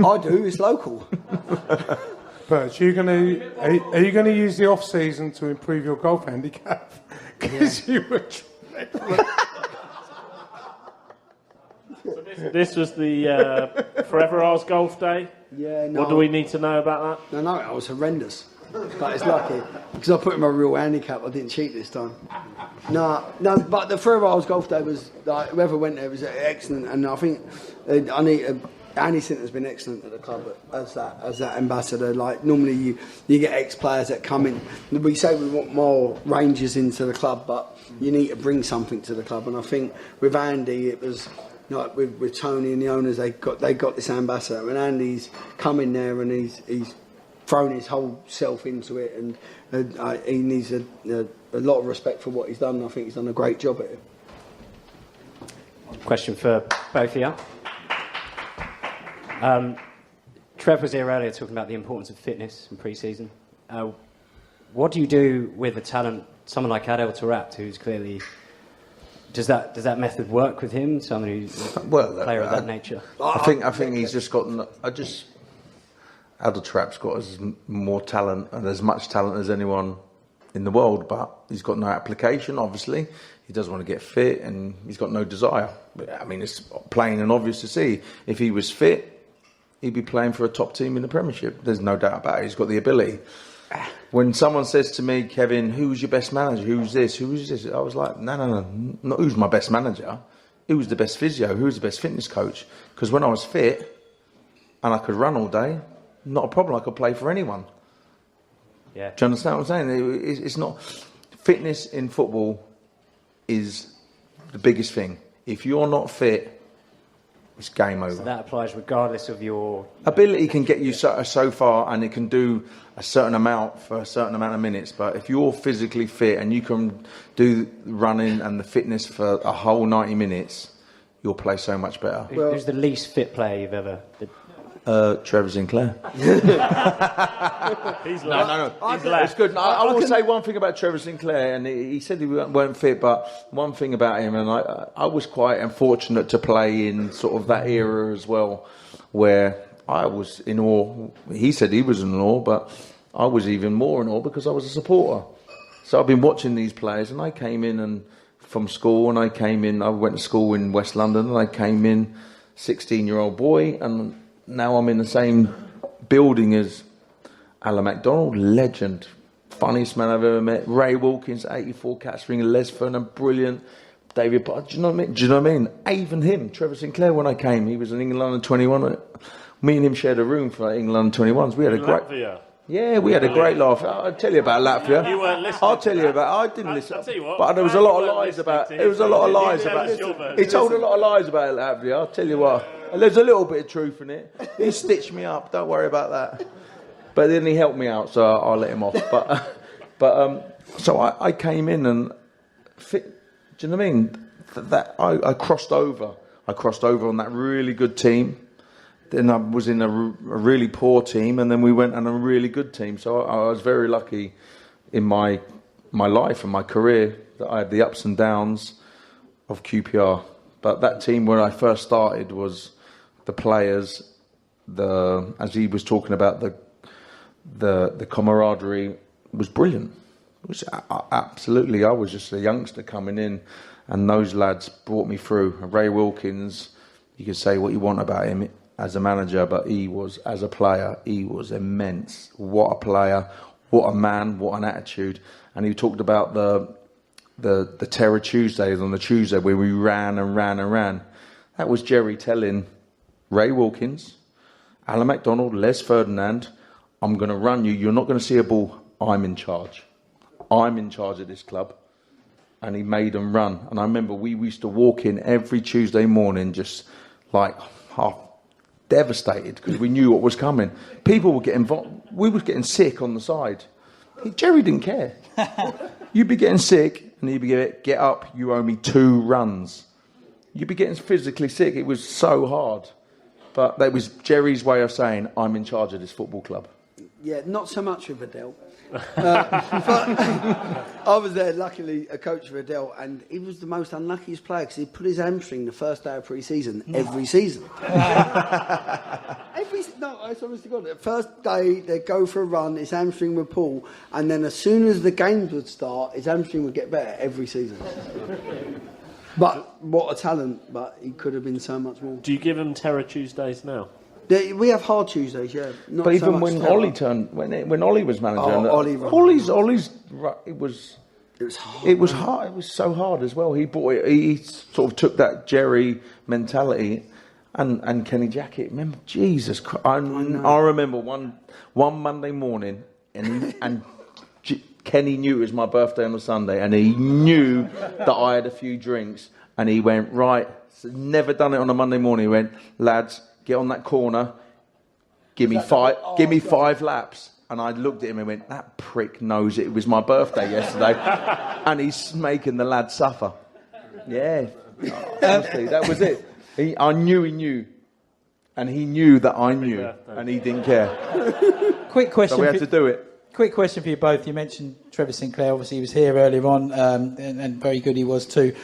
I do. It's local. But are you going to use the off season to improve your golf handicap? Because you were. This was the Forever Ours Golf Day. Yeah. No. What do we need to know about that? No, it was horrendous. But it's lucky because I put in my real handicap. I didn't cheat this time. No. But the Forever Ours Golf Day was like whoever went there was excellent, and I think I need Andy Sinter's been excellent at the club as that ambassador. Like normally you get ex-players that come in. We say we want more Rangers into the club, but you need to bring something to the club. And I think with Andy, it was like with Tony and the owners, they got this ambassador. And Andy's come in there and he's thrown his whole self into it, and he needs a lot of respect for what he's done. I think he's done a great job at it. Question for both of you. Trev was here earlier talking about the importance of fitness in pre-season. What do you do with a talent, someone like Adel Taarabt, who's clearly... Does that method work with him? Someone who's a player of that nature? I think he's just got... Adel Taarabt's got as more talent and as much talent as anyone in the world, but he's got no application, obviously. He doesn't want to get fit and he's got no desire. But, I mean, it's plain and obvious to see. If he was fit, he'd be playing for a top team in the Premiership. There's no doubt about it. He's got the ability. When someone says to me, Kevin, who's your best manager? Who's this? Who's this? I was like, no, not who's my best manager. Who's the best physio? Who's the best fitness coach? Because when I was fit and I could run all day, not a problem. I could play for anyone. Yeah. Do you understand what I'm saying? It's not... Fitness in football is the biggest thing. If you're not fit, it's game over. So that applies regardless of your... Ability can get you so far and it can do a certain amount for a certain amount of minutes, but if you're physically fit and you can do running and the fitness for a whole 90 minutes, you'll play so much better. Who's the least fit player you've ever... Trevor Sinclair. He's No. It's good. I will say one thing about Trevor Sinclair, and he said he weren't fit, but one thing about him, and I was quite unfortunate to play in sort of that era as well, where I was in awe. He said he was in awe, but I was even more in awe because I was a supporter. So I've been watching these players, and I came in from school, and I went to school in West London, and I came in 16-year-old boy, and now I'm in the same building as Alan MacDonald, legend, funniest man I've ever met. Ray Wilkins, 84, catching Les Ferdinand, brilliant. David, do you know what I mean? Even him, Trevor Sinclair, when I came, he was in England under 21. Me and him shared a room for England under 21s. We had a great... Latvia. Yeah, we had a great laugh. I'll tell you about Latvia. You weren't listening. I'll tell you about. I didn't listen. I'll tell you what. But there was a lot of lies about. There was a lot of lies about. He told a lot of lies about Latvia. I'll tell you what. There's a little bit of truth in it. He stitched me up. Don't worry about that. But then he helped me out, so I'll let him off. So I came in and fit. Do you know what I mean? That I crossed over. I crossed over on that really good team. Then I was in a really poor team, and then we went on a really good team. So I was very lucky in my life and my career that I had the ups and downs of QPR. But that team when I first started was the players, as he was talking about, the camaraderie was brilliant. It was absolutely. I was just a youngster coming in, and those lads brought me through. Ray Wilkins, you could say what you want about him as a manager, but he was, as a player, he was immense. What a player, what a man, what an attitude. And he talked about the Terror Tuesdays on the Tuesday where we ran and ran and ran. That was Jerry telling Ray Wilkins, Alan MacDonald, Les Ferdinand, I'm going to run you. You're not going to see a ball. I'm in charge. I'm in charge of this club. And he made them run. And I remember we used to walk in every Tuesday morning just like half devastated because we knew what was coming. People were getting we were getting sick on the side. Jerry didn't care. You'd be getting sick and he'd be get up, you owe me 2 runs. You'd be getting physically sick. It was so hard. But that was Jerry's way of saying, I'm in charge of this football club. Yeah, not so much with Adele. But I was there, luckily, a coach for Adele, and he was the most unluckiest player because he put his hamstring the first day of pre-season every season. No, I swear to God, the first day they'd go for a run, his hamstring would pull, and then as soon as the games would start, his hamstring would get better every season. But what a talent, but he could have been so much more. Do you give him Terror Tuesdays now? We have hard Tuesdays, yeah. Not but so even much when terror. Ollie turned, when Ollie was manager, Ollie's it was hard. It was hard. It was so hard as well. He sort of took that Jerry mentality And Kenny Jackett, remember, Jesus Christ. I remember one Monday morning, and Kenny knew it was my birthday on a Sunday, and he knew that I had a few drinks, and he went, right, never done it on a Monday morning. He went, lads, get on that corner, give me 5 laps. And I looked at him and went, that prick knows it was my birthday yesterday, and he's making the lad suffer. Yeah, honestly, that was it. I knew he knew, and he knew that I knew, and he didn't care. Quick question. So we had to do it. Quick question for you both. You mentioned Trevor Sinclair. Obviously, he was here earlier on, and very good he was too.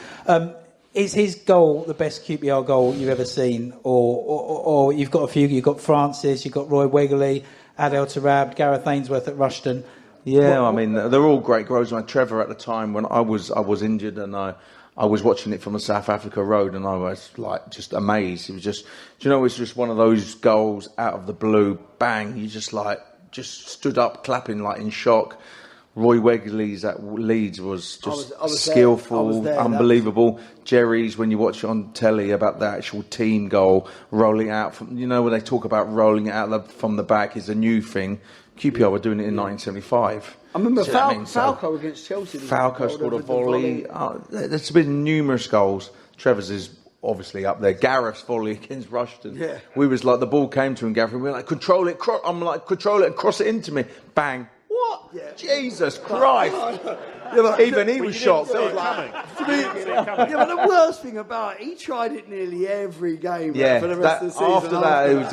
Is his goal the best QPR goal you've ever seen, or you've got a few? You've got Francis, you've got Roy Wegley, Adel Tarab, Gareth Ainsworth at Rushton. Yeah, I mean, they're all great goals. Trevor at the time when I was injured, and I was watching it from a South Africa road, and I was like just amazed. It was just, it's just one of those goals out of the blue, bang. You just stood up clapping like in shock. Roy Wegley's at Leeds was just skillful, unbelievable. Jerry's, when you watch it on telly about the actual team goal, rolling out from, when they talk about rolling it out from the back is a new thing. QPR were doing it in 1975. I remember Falco against Chelsea. Falco scored a volley. There's been numerous goals. Trevor's is obviously up there. Gareth's volley against Rushton. Yeah. We was like, the ball came to him, Gareth, and we were like, control it. I'm like, control it and cross it into me. Bang. What? Yeah. Jesus Christ. Even he was shocked. But the worst thing about it, he tried it nearly every game for the rest of the season. After that, it was,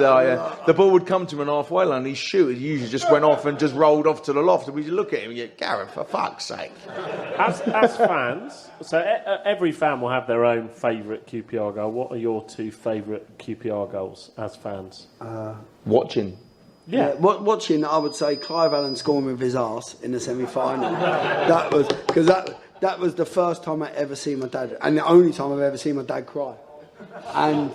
the ball would come to him an halfway line, and he'd shoot. He usually just went off and just rolled off to the loft. And we'd look at him and go, Gareth, for fuck's sake. As fans, so every fan will have their own favourite QPR goal. What are your 2 favourite QPR goals as fans? Watching. Yeah, watching, I would say Clive Allen scoring with his arse in the semi-final. That was because that was the first time I ever seen my dad, and the only time I've ever seen my dad cry. And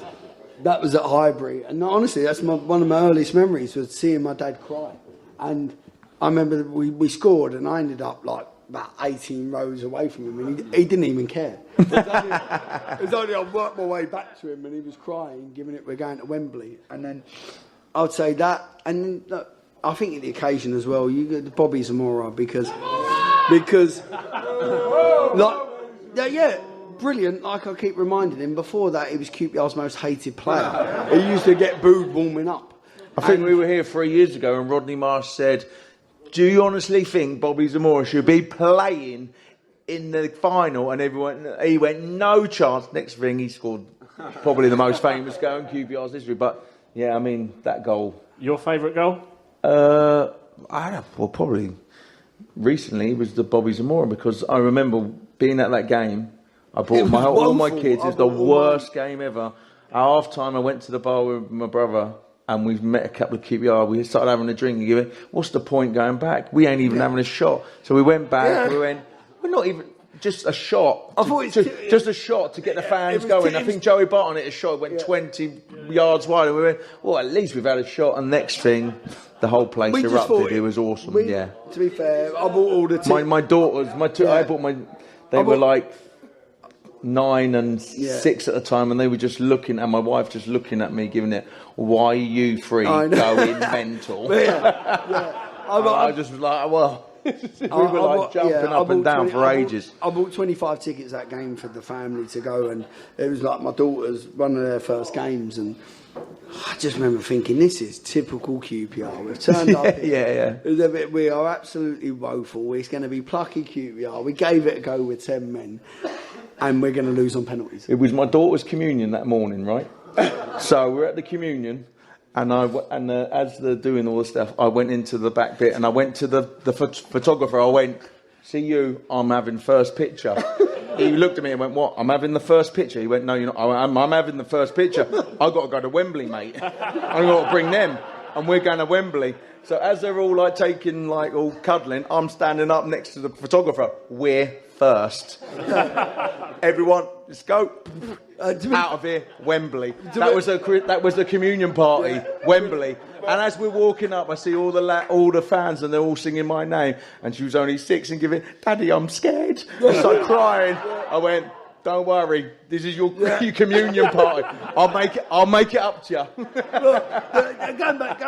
that was at Highbury. And honestly, that's one of my earliest memories was seeing my dad cry. And I remember we scored, and I ended up like about 18 rows away from him, and he didn't even care. It was only I worked my way back to him, and he was crying, giving it, we're going to Wembley, and then. I would say that, and look, I think at the occasion as well, you get the Bobby Zamora because, brilliant. Like I keep reminding him, before that he was QPR's most hated player. He used to get booed warming up. I think we were here 3 years ago, and Rodney Marsh said, "Do you honestly think Bobby Zamora should be playing in the final?" And he went, "No chance." Next thing, he scored probably the most famous goal in QPR's history, but. Yeah, I mean, that goal. Your favourite goal? Probably recently was the Bobby Zamora, because I remember being at that game. I brought all my kids. It was the worst game ever. At half-time, I went to the bar with my brother, and we met a couple of QPR. We started having a drink and giving, what's the point going back? We ain't even having a shot. So we went back. Yeah. We're not even... Just a shot. I thought just a shot to get the fans going. I think Joey Barton hit a shot, went 20 yards wide, and we went, well, at least we've had a shot. And next thing, the whole place erupted. It was awesome. To be fair, I bought all the my daughters, I bought my. They were like 9 and 6 at the time, and they were just looking, and my wife just looking at me, giving it, "Why are you three going mental?" I just was like, well. We were like jumping up and down for ages. I bought 25 tickets that game for the family to go, and it was like my daughter's one of their first games, and I just remember thinking, this is typical QPR. We've turned up here. We are absolutely woeful. It's going to be plucky QPR. We gave it a go with 10 men, and we're going to lose on penalties. It was my daughter's communion that morning, right? So we're at the communion. And as they're doing all the stuff, I went into the back bit, and I went to the photographer. I went, "See you, I'm having first picture." He looked at me and went, "What? I'm having the first picture?" He went, "No, you're not. I'm having the first picture. I've got to go to Wembley, mate. I've got to bring them, and we're going to Wembley." So as they're all like taking, like all cuddling, I'm standing up next to the photographer. We're first. Everyone, let's go. Out of here, Wembley. That was the communion party, Wembley. And as we're walking up, I see all the fans, and they're all singing my name. And she was only 6 and giving, "Daddy, I'm scared." I started crying. I went, Don't worry. This is your communion party. I'll make it up to you. Look, going back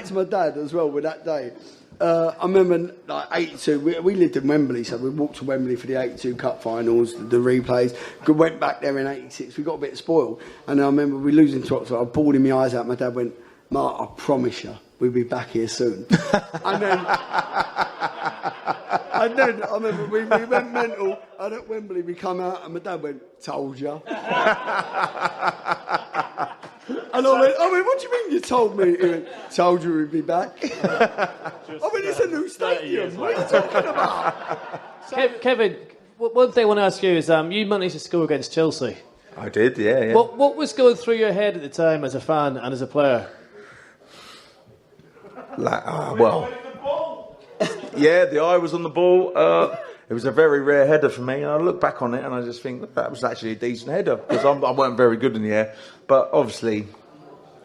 to my dad as well with that day. I remember like 82. We lived in Wembley, so we walked to Wembley for the 82 Cup finals, the replays. We went back there in 86. We got a bit spoiled, and I remember we losing to Oxford. I was bawling my eyes out. My dad went, "Mark, I promise you, we'll be back here soon." And then I remember we went mental, and at Wembley we come out, and my dad went, "Told you." And I went, "What do you mean you told me?" He went, "Told you we'd be back." It's a new stadium. What are you talking about? Kevin, one thing I want to ask you is you managed to score against Chelsea. I did, yeah. What was going through your head at the time as a fan and as a player? Yeah, the eye was on the ball. It was a very rare header for me, and I look back on it and I just think that was actually a decent header because I weren't very good in the air. But obviously,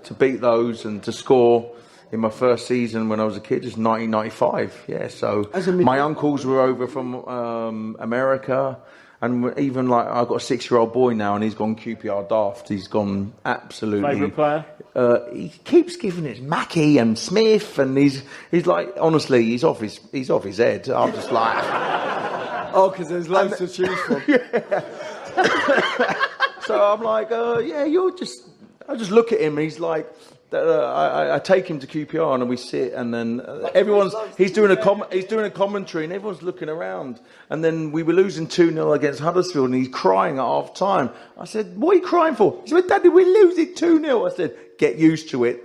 to beat those and to score in my first season when I was a kid is 1995. Yeah, so my uncles were over from America, and even like I've got a 6-year-old boy now, and he's gone QPR daft. He's gone absolutely. Favourite player? He keeps giving it Mackie and Smith, and he's like honestly, he's off his head. I'm just like. Oh, because there's loads to choose from. So I'm like, you're just. I just look at him. He's like, I take him to QPR and we sit, and then he's doing a commentary, and everyone's looking around. And then we were losing 2-0 against Huddersfield, and he's crying at half time. I said, "What are you crying for?" He said, "Daddy, we're losing 2-0. I said, "Get used to it."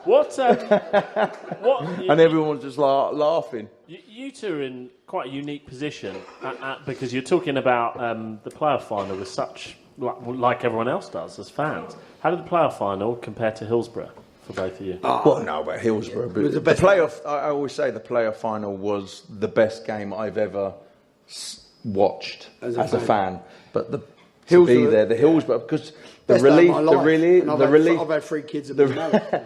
What? And everyone was just laughing. You two are in quite a unique position because you're talking about the player final with such like everyone else does as fans. How did the player final compare to Hillsborough for both of you? But Hillsborough. But the playoff. I always say the player final was the best game I've ever watched as a fan. But the Hillsborough because. The relief. I've had 3 kids in my life.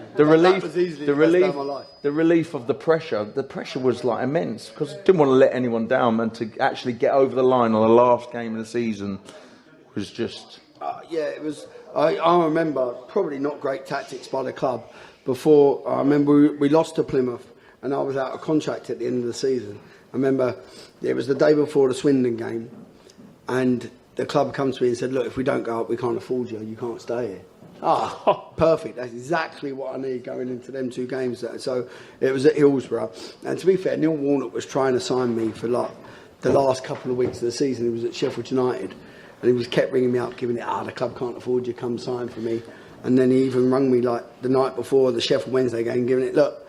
The relief of the pressure. The pressure was like immense because I didn't want to let anyone down, and to actually get over the line on the last game of the season was just. It was. I remember probably not great tactics by the club. Before I remember we lost to Plymouth, and I was out of contract at the end of the season. I remember it was the day before the Swindon game, and the club comes to me and said, "Look, if we don't go up, we can't afford you. You can't stay here." Perfect. That's exactly what I need going into them 2 games. So it was at Hillsborough. And to be fair, Neil Warnock was trying to sign me for like the last couple of weeks of the season. He was at Sheffield United. And he was kept ringing me up, giving it, the club can't afford you, come sign for me. And then he even rung me like the night before the Sheffield Wednesday game, giving it, "Look,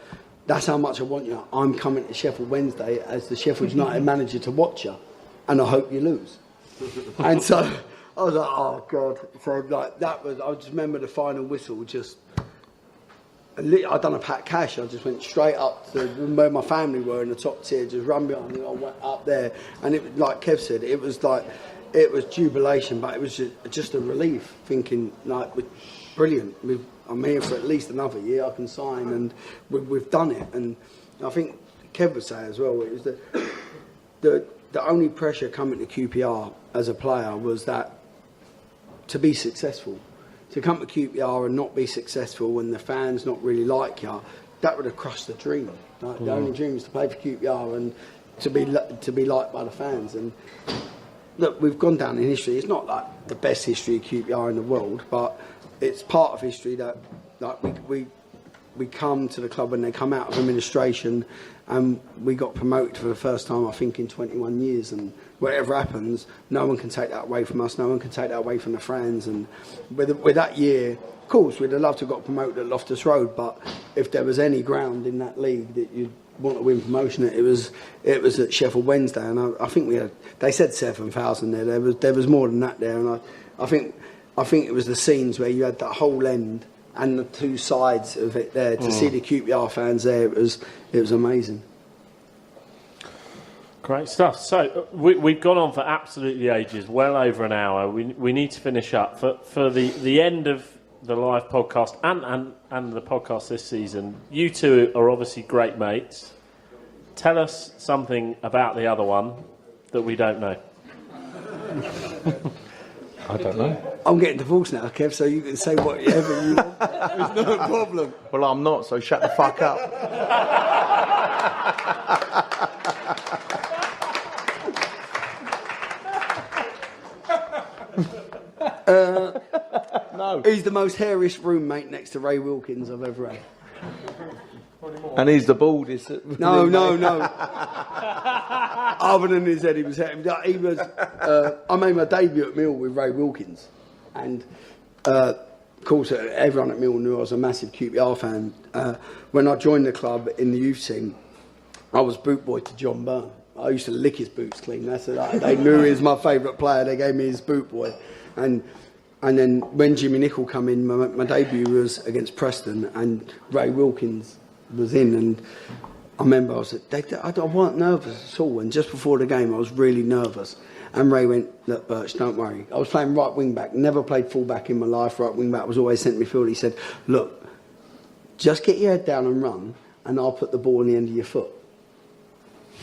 that's how much I want you. I'm coming to Sheffield Wednesday as the Sheffield United manager to watch you. And I hope you lose." And so I was like, "Oh God!" So like that was. I just remember the final whistle. I'd done a pat cash. I just went straight up to where my family were in the top tier. Just run behind me. I went up there, and it, like Kev said, it was jubilation, but it was just a relief. Thinking like, brilliant. I'm here for at least another year. I can sign, and we've done it. And I think Kev would say as well. It was the only pressure coming to QPR as a player was that to be successful. To come to QPR and not be successful when the fans not really like you, that would have crushed the dream. Like, the only dream was to play for QPR and to be liked by the fans. And look, we've gone down in history. It's not like the best history of QPR in the world, but it's part of history that like we come to the club when they come out of administration, and we got promoted for the first time, I think, in 21 years. And whatever happens, no one can take that away from us. No one can take that away from the fans. And with that year, of course, we'd have loved to have got promoted at Loftus Road. But if there was any ground in that league that you'd want to win promotion, it was at Sheffield Wednesday. And I think they said 7,000 there. There was more than that there. And I think it was the scenes where you had that whole end and the 2 sides of it there. To see the QPR fans there, it was amazing. Great stuff. So we've gone on for absolutely ages, well over an hour. We need to finish up for the end of the live podcast and the podcast this season. You two are obviously great mates. Tell us something about the other one, that we don't know? I don't know. I'm getting divorced now, Kev, so you can say whatever you want. It's no problem. Well, I'm not, so shut the fuck up. No. He's the most hairiest roommate next to Ray Wilkins I've ever had. And he's the baldest. No. Other than his head, he was. I made my debut at Mill with Ray Wilkins, and of course, everyone at Mill knew I was a massive QPR fan. When I joined the club in the youth team, I was boot boy to John Byrne. I used to lick his boots clean. They knew he was my favourite player. They gave me his boot boy, and then when Jimmy Nicholl come in, my debut was against Preston, and Ray Wilkins was in, and I remember I wasn't nervous at all, and just before the game I was really nervous, and Ray went, "Look, Birch, don't worry." I was playing right wing back, never played full back in my life. Right wing back was always centre midfield. He said, "Look, just get your head down and run, and I'll put the ball in the end of your foot."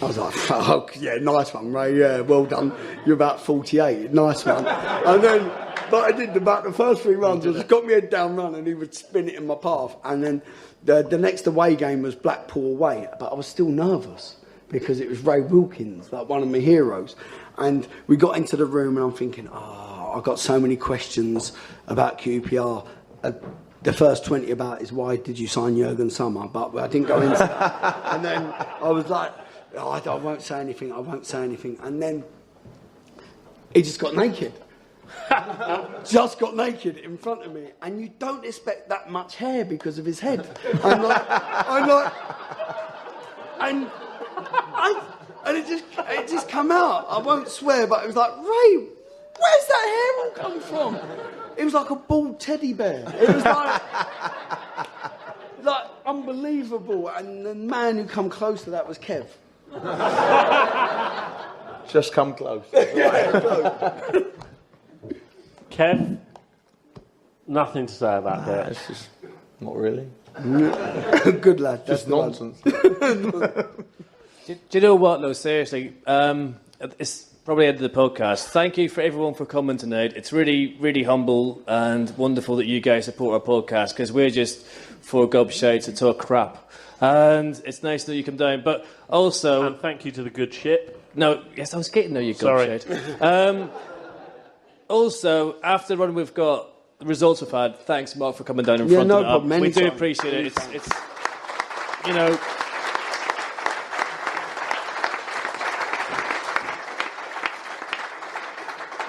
I was like, "Oh, yeah, nice one, Ray, yeah, well done, you're about 48, nice one." And then, but I did about the first 3 runs, I just got my head down, run, and he would spin it in my path, and then the next away game was Blackpool away, but I was still nervous because it was Ray Wilkins, like one of my heroes. And we got into the room and I'm thinking, I've got so many questions about QPR. The first 20 about is why did you sign Jurgen Sommer? But I didn't go into that. And then I was like, I won't say anything. And then he just got naked. Just got naked in front of me, and you don't expect that much hair because of his head. And it just come out. I won't swear, but it was like, Ray, where's that hair all come from? It was like a bald teddy bear. It was like unbelievable. And the man who come close to that was Kev. Just come close. Yeah, close. Kev, nothing to say about that. It's just not really. Good lad. Just nonsense. Do you know what, though, seriously? It's probably the end of the podcast. Thank you for everyone for coming tonight. It's really, really humble and wonderful that you guys support our podcast, because we're just 4 gobshites that talk crap. And it's nice that you come down. But also... And thank you to the good ship. No, yes, I was getting there, you gobshite. Also, after the run we've got, the results we've had, thanks, Mark, for coming down in front of it up. We do appreciate it. It's you know...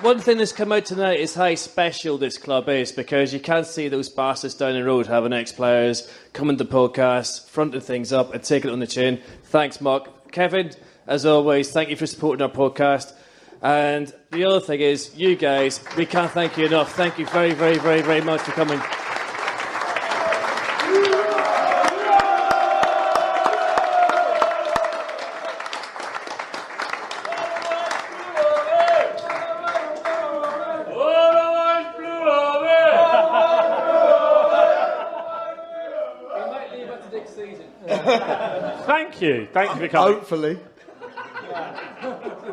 One thing that's come out tonight is how special this club is, because you can't see those bastards down the road having ex-players coming to podcasts, fronting things up and taking it on the chin. Thanks, Mark. Kevin, as always, thank you for supporting our podcast. And the other thing is, you guys, we can't thank you enough. Thank you very, very, very, very much for coming. Thank you for coming. Hopefully.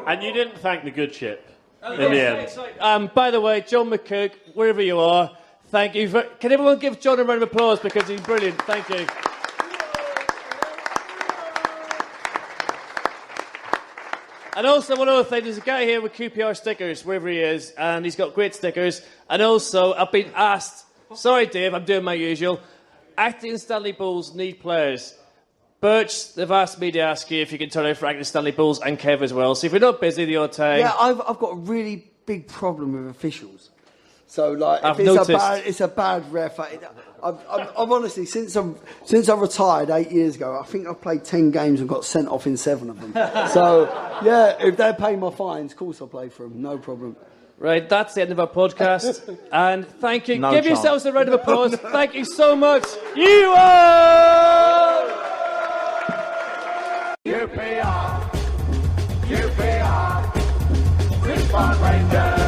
And you didn't thank the good ship in the end. By the way, John McCook, wherever you are, thank you. Can everyone give John a round of applause, because he's brilliant. Thank you. And also, one other thing, there's a guy here with QPR stickers, wherever he is, and he's got great stickers. And also, I've been asked, sorry Dave, I'm doing my usual, Acting Stanley Bulls need players. Birch, they've asked me to ask you if you can turn out for Acting Stanley Bulls, and Kev as well. So if you're not busy the odd time... Yeah, I've got a really big problem with officials. So, like, I've if noticed. it's a bad ref. I've honestly, since I retired 8 years ago, I think I've played 10 games and got sent off in 7 of them. So, yeah, if they pay my fines, of course I'll play for them, no problem. Right, that's the end of our podcast. And thank you. No Give chance. yourselves a round of applause. Thank you so much. You are... QPR, Richmond Rangers.